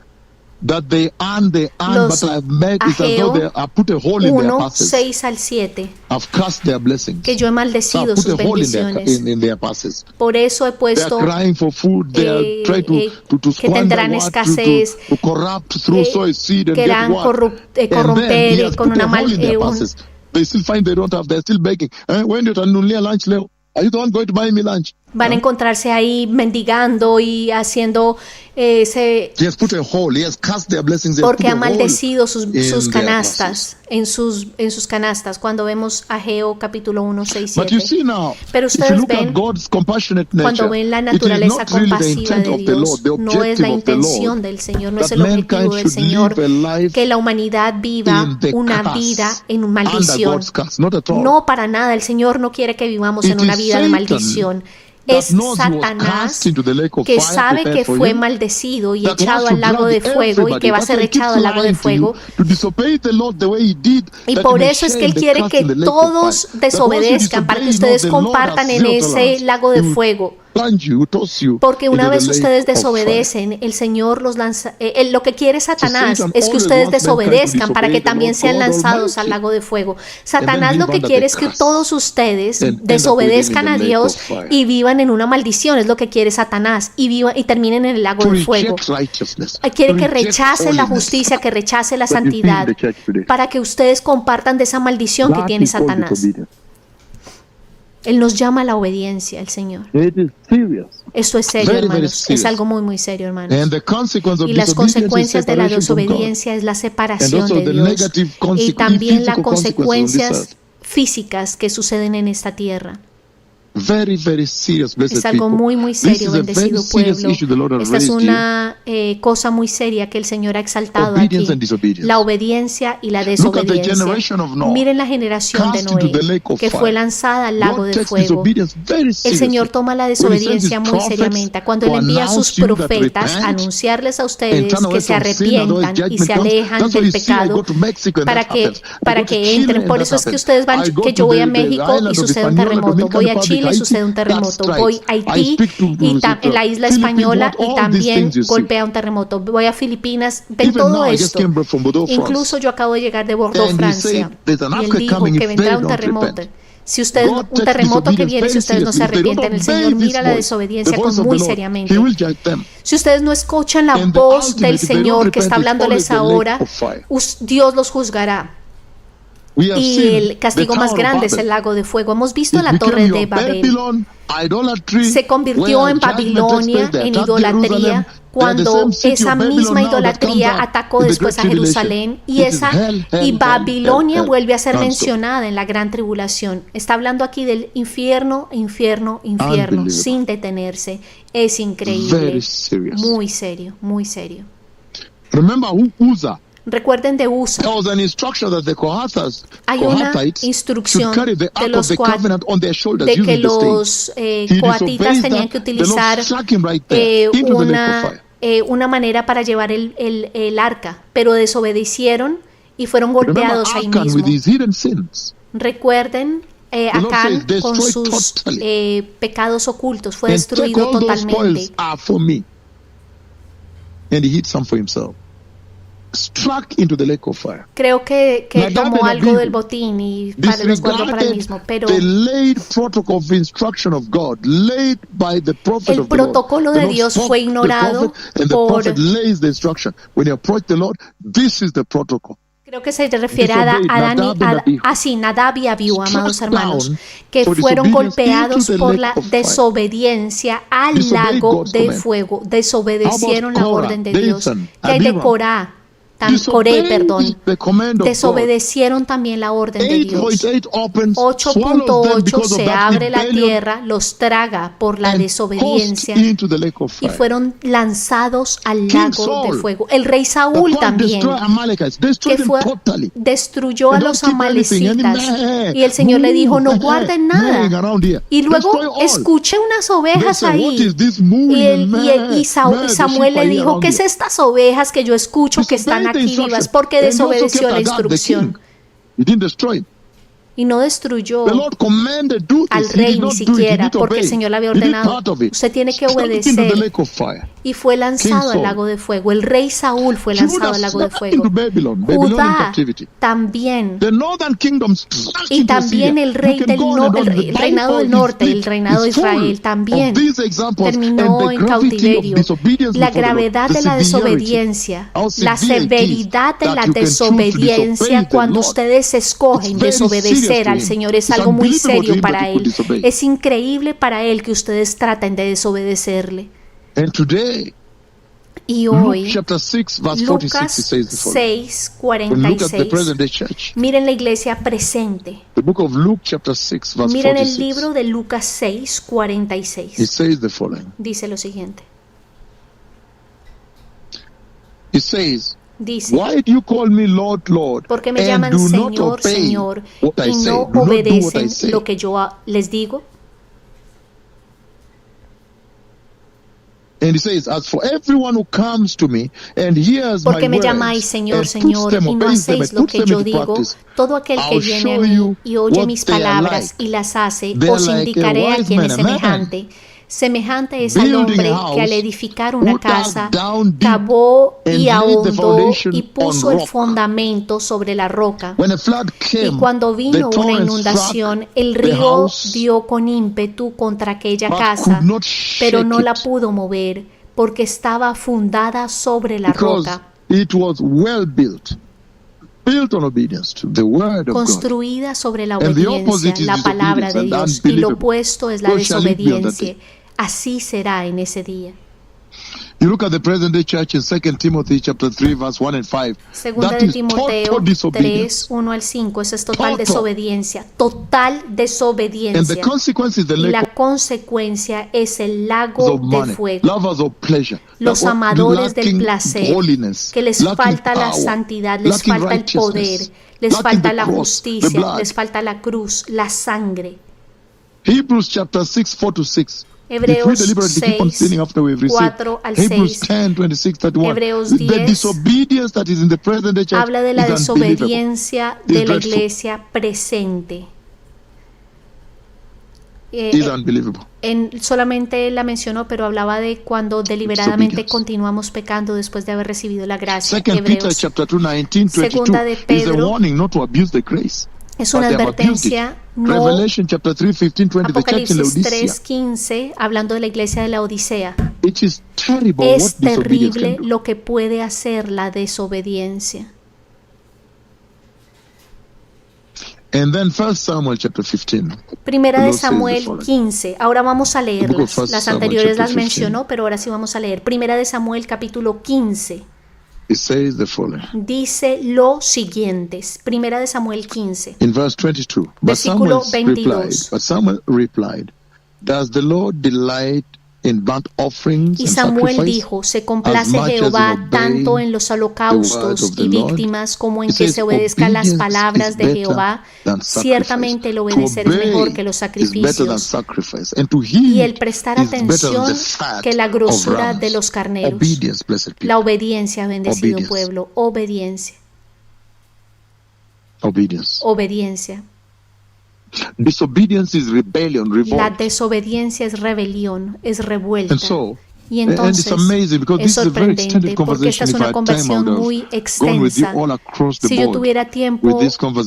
That they earn, Los but I've made it as though they have put a hole in their 1, passes. 6 al 7. I've cast their blessings. Que yo he maldecido I've put sus a hole bendiciones. in their passes. Por eso he They are puesto crying for food. They are trying to que squander tendrán what, escasez, to corrupt through soil seed and querrán get what. And then he corromper has con put una a hole in their passes. They still find they don't have. They're still begging. When you turn lunch, Leo? Are you the one going to buy me lunch? Van a encontrarse ahí mendigando y haciendo ese... He has put a hole. He has cast their blessings. Porque ha maldecido sus canastas, en sus canastas, cuando vemos Ageo capítulo 1, 6, 7. Pero ustedes ven, cuando ven la naturaleza compasiva de Dios, no es la intención del Señor, no es el objetivo del Señor que la humanidad viva una vida en maldición. No, para nada, el Señor no quiere que vivamos en una vida de maldición. Es Satanás que sabe que fue maldecido y echado al lago de fuego y que va a ser echado al lago de fuego. Y por eso es que Él quiere que todos desobedezcan para que ustedes compartan en ese lago de fuego. Porque una vez ustedes desobedecen, el Señor los lanza. Lo que quiere Satanás es que ustedes desobedezcan para que también sean lanzados al lago de fuego. Satanás lo que quiere es que todos ustedes desobedezcan a Dios y vivan en una maldición. Es lo que quiere Satanás y terminen en el lago de fuego. Quiere que rechace la justicia, que rechace la santidad, para que ustedes compartan de esa maldición que tiene Satanás. Él nos llama a la obediencia, el Señor. Esto es serio, hermanos. Es algo muy, muy serio, hermanos. Y las consecuencias de la desobediencia es la separación de Dios. Y también las consecuencias físicas que suceden en esta tierra. Es algo muy, muy serio, bendecido pueblo. Esta es una cosa muy seria que el Señor ha exaltado aquí. La obediencia y la desobediencia. Miren la generación de Noé, que fue lanzada al lago de fuego. El Señor toma la desobediencia muy seriamente. Cuando Él envía a sus profetas a anunciarles a ustedes que se arrepientan y se alejan del pecado para que entren. Por eso es que ustedes van, que yo voy a México y sucede un terremoto. Voy a Chile y sucede un terremoto. Voy a Haití y en la isla española y también golpea un terremoto. Voy a Filipinas, ven todo esto. Incluso yo acabo de llegar de Bordeaux, Francia, y Él dijo que vendrá un terremoto. Si ustedes, un terremoto que viene, si ustedes no se arrepienten, el Señor mira la desobediencia muy seriamente. Si ustedes no escuchan la voz del Señor que está hablándoles ahora, Dios los juzgará. Y el castigo más grande es el lago de fuego. Hemos visto la torre de Babel. Se convirtió en Babilonia, en idolatría, cuando esa misma idolatría atacó después a Jerusalén y Babilonia vuelve a ser mencionada en la gran tribulación. Está hablando aquí del infierno, infierno, infierno, sin detenerse. Es increíble. Muy serio, muy serio. Recuerden de Usa. Hay una instrucción de los de que los coatitas tenían que utilizar una manera para llevar el arca, pero desobedecieron y fueron golpeados ahí mismo. Recuerden, Acán con sus pecados ocultos fue destruido totalmente. Creo que tomó algo del botín y los guardó para él mismo, pero el protocolo de Dios fue ignorado por... Creo que se refiere a Nadab y Abiú, amados hermanos, que fueron golpeados por la desobediencia al lago de fuego. Desobedecieron la orden de Dios. ¿Qué hay de Corá? desobedecieron también la orden de Dios. 8.8 se abre la tierra, los traga por la desobediencia y fueron lanzados al lago de fuego. El rey Saúl también, que destruyó a los amalecitas, y el Señor le dijo: no guarden nada. Y luego escuché unas ovejas ahí, y Samuel le dijo: ¿qué es estas ovejas que yo escucho que están aquí vivas? Porque desobedeció la instrucción y no destruyó al rey ni siquiera, porque el Señor le había ordenado: usted tiene que obedecer. Y fue lanzado al lago de fuego. El rey Saúl fue lanzado al lago de fuego. Judá también, y también el reinado del norte, el reinado de Israel también terminó en cautiverio. La gravedad de la desobediencia, la severidad de la desobediencia, cuando ustedes escogen desobedecer al Señor, es algo muy serio para Él. Es increíble para Él que ustedes traten de desobedecerle. Y hoy, Lucas 6:46. Miren la iglesia presente. Miren el libro de Lucas 6:46. Dice lo siguiente. Dice: Why do you call me Lord, Lord, ¿por qué me llaman Señor, Señor, y no obedecen lo que yo les digo? And he says, as for everyone who comes to me and hears my words, porque me llamáis Señor, Señor, y no hacéis lo que yo digo, todo aquel que viene a mí y oye mis palabras y las hace, os indicaré a quién es semejante. Semejante es al hombre que al edificar una casa cavó y ahondó y puso el fundamento sobre la roca. Y cuando vino una inundación, el río dio con ímpetu contra aquella casa, pero no la pudo mover porque estaba fundada sobre la roca. Construida sobre la obediencia, la palabra de Dios, y lo opuesto es la desobediencia. Así será en ese día. You look at the present day church in 2 Timothy chapter 3 verse 1 and 5. Segunda de Timoteo 3, 1 al 5. Eso es total desobediencia. Total desobediencia. And the consequence is the y la consecuencia es el lago de fuego. Lovers of pleasure. Los amadores del placer, que les falta la santidad, les falta el poder, les falta la justicia, les falta la cruz, la sangre. Habrews chapter 6, 4-6. Hebreos 6, 4 al 6. Hebreos 10 habla de la desobediencia de la iglesia presente. Solamente la mencionó, pero hablaba de cuando deliberadamente continuamos pecando después de haber recibido la gracia. Hebreos, segunda de Pedro, es una advertencia. No, Apocalipsis 3:15, hablando de la iglesia de la Odisea. Es terrible lo que puede hacer la desobediencia. And then 1 Samuel chapter 15. Primera de Samuel 15. Ahora vamos a leerlas. Las anteriores las mencionó, pero ahora sí vamos a leer. Primera de Samuel capítulo 15. It says the following. Dice lo siguiente. Primera de Samuel 15. In verse 22. Versículo 22. But Samuel replied, does the Lord delight in burnt offerings y and Samuel sacrifice, dijo, se complace Jehová tanto en los holocaustos y víctimas como en que se obedezcan las palabras de Jehová. Ciertamente el obedecer es mejor que los sacrificios, y el prestar atención que la grosura de los carneros. La obediencia, bendecido pueblo, obediencia. Obediencia. Disobedience is rebellion, revolt. La desobediencia es rebelión, es revuelta. Y and entonces es sorprendente porque esta es una conversión muy extensa. Si yo tuviera tiempo,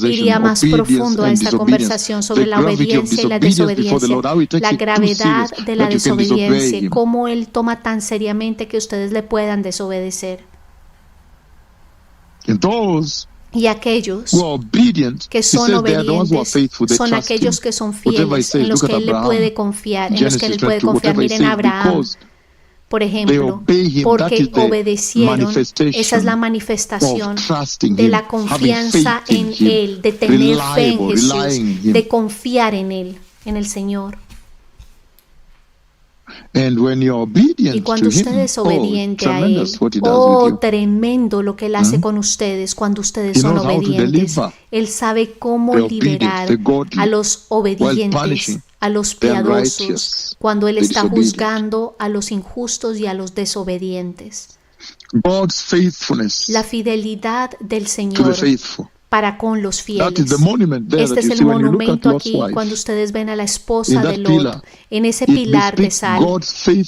iría más profundo a esta conversación sobre la obediencia y la desobediencia, la gravedad de la desobediencia y cómo Él toma tan seriamente que ustedes le puedan desobedecer. Y aquellos que son obedientes son aquellos que son fieles, en los que Él le puede confiar, en los que Él puede confiar. Miren a Abraham. Por ejemplo, porque obedecieron, esa es la manifestación de la confianza en Él, de tener fe en Jesús, de confiar en Él, en el Señor. Y cuando usted es obediente a Él, tremendo lo que Él hace con ustedes cuando ustedes son obedientes. Él sabe cómo liberar a los obedientes, a los piadosos, cuando Él está juzgando a los injustos y a los desobedientes. La fidelidad del Señor para con los fieles. Este es el monumento aquí cuando ustedes ven a la esposa de Lot en ese pilar de sal.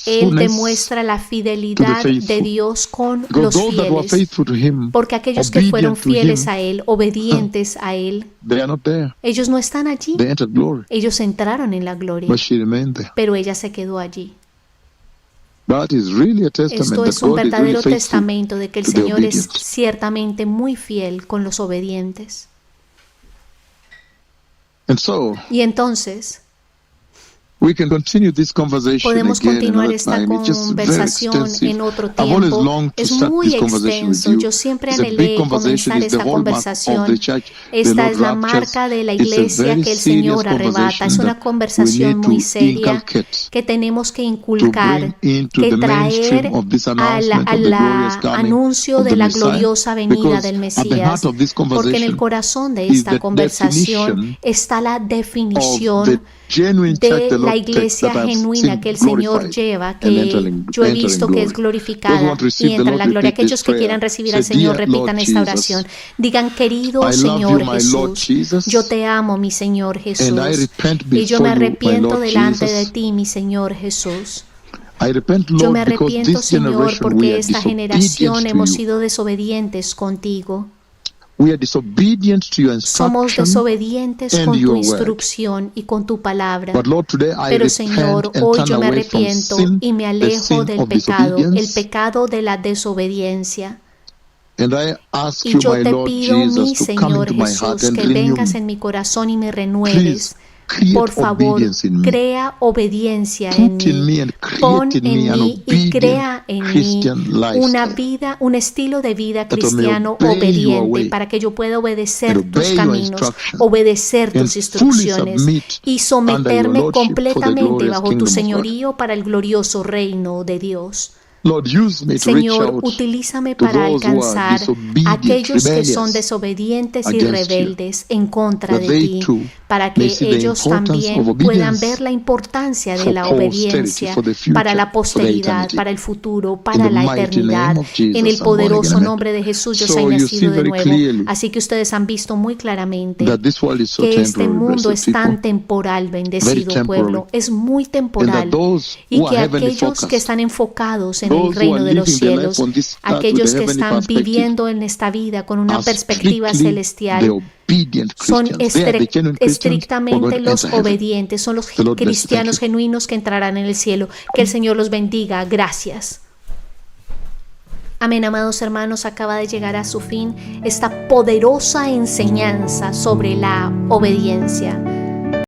Él demuestra la fidelidad de Dios con los fieles, porque aquellos que fueron fieles a Él, obedientes a Él, ellos no están allí. Ellos entraron en la gloria, pero ella se quedó allí. Esto es un verdadero testamento de que el Señor es ciertamente muy fiel con los obedientes. Y entonces podemos continuar esta conversación en otro tiempo. Es muy extenso. Yo siempre anhelé comenzar esta conversación. Esta es la marca de la iglesia que el Señor arrebata. Es una conversación muy seria que tenemos que inculcar, que traer al anuncio de la gloriosa venida del Mesías. Porque en el corazón de esta conversación está la definición de la iglesia genuina que el Señor lleva, que yo he visto que es glorificada y entra en la gloria. Aquellos que quieran recibir al Señor, repitan esta oración. Digan: querido Señor Jesús, yo te amo, mi Señor Jesús, y yo me arrepiento delante de ti, mi Señor Jesús. Yo me arrepiento, Señor, porque esta generación hemos sido desobedientes contigo. Somos desobedientes con tu instrucción y con tu palabra. Pero Señor, hoy yo me arrepiento y me alejo del pecado, el pecado de la desobediencia. Y yo te pido, mi Señor Jesús, que vengas en mi corazón y me renueves. Por favor, crea obediencia en mí, pon en mí y crea en mí una vida, un estilo de vida cristiano obediente, para que yo pueda obedecer tus caminos, obedecer tus instrucciones y someterme completamente bajo tu señorío para el glorioso reino de Dios. Señor, utilízame para alcanzar a aquellos que son desobedientes y rebeldes en contra de ti, para que ellos también puedan ver la importancia de la obediencia para la posteridad, para el futuro, para la eternidad. En el poderoso nombre de Jesús yo soy nacido de nuevo. Así que ustedes han visto muy claramente que este mundo es tan temporal, bendecido pueblo, es muy temporal, y que aquellos que están enfocados en el reino de los cielos, aquellos que están viviendo en esta vida con una perspectiva celestial, son estrictamente los obedientes, son los cristianos genuinos que entrarán en el cielo. Que el Señor los bendiga. Gracias. Amén, amados hermanos, acaba de llegar a su fin esta poderosa enseñanza sobre la obediencia.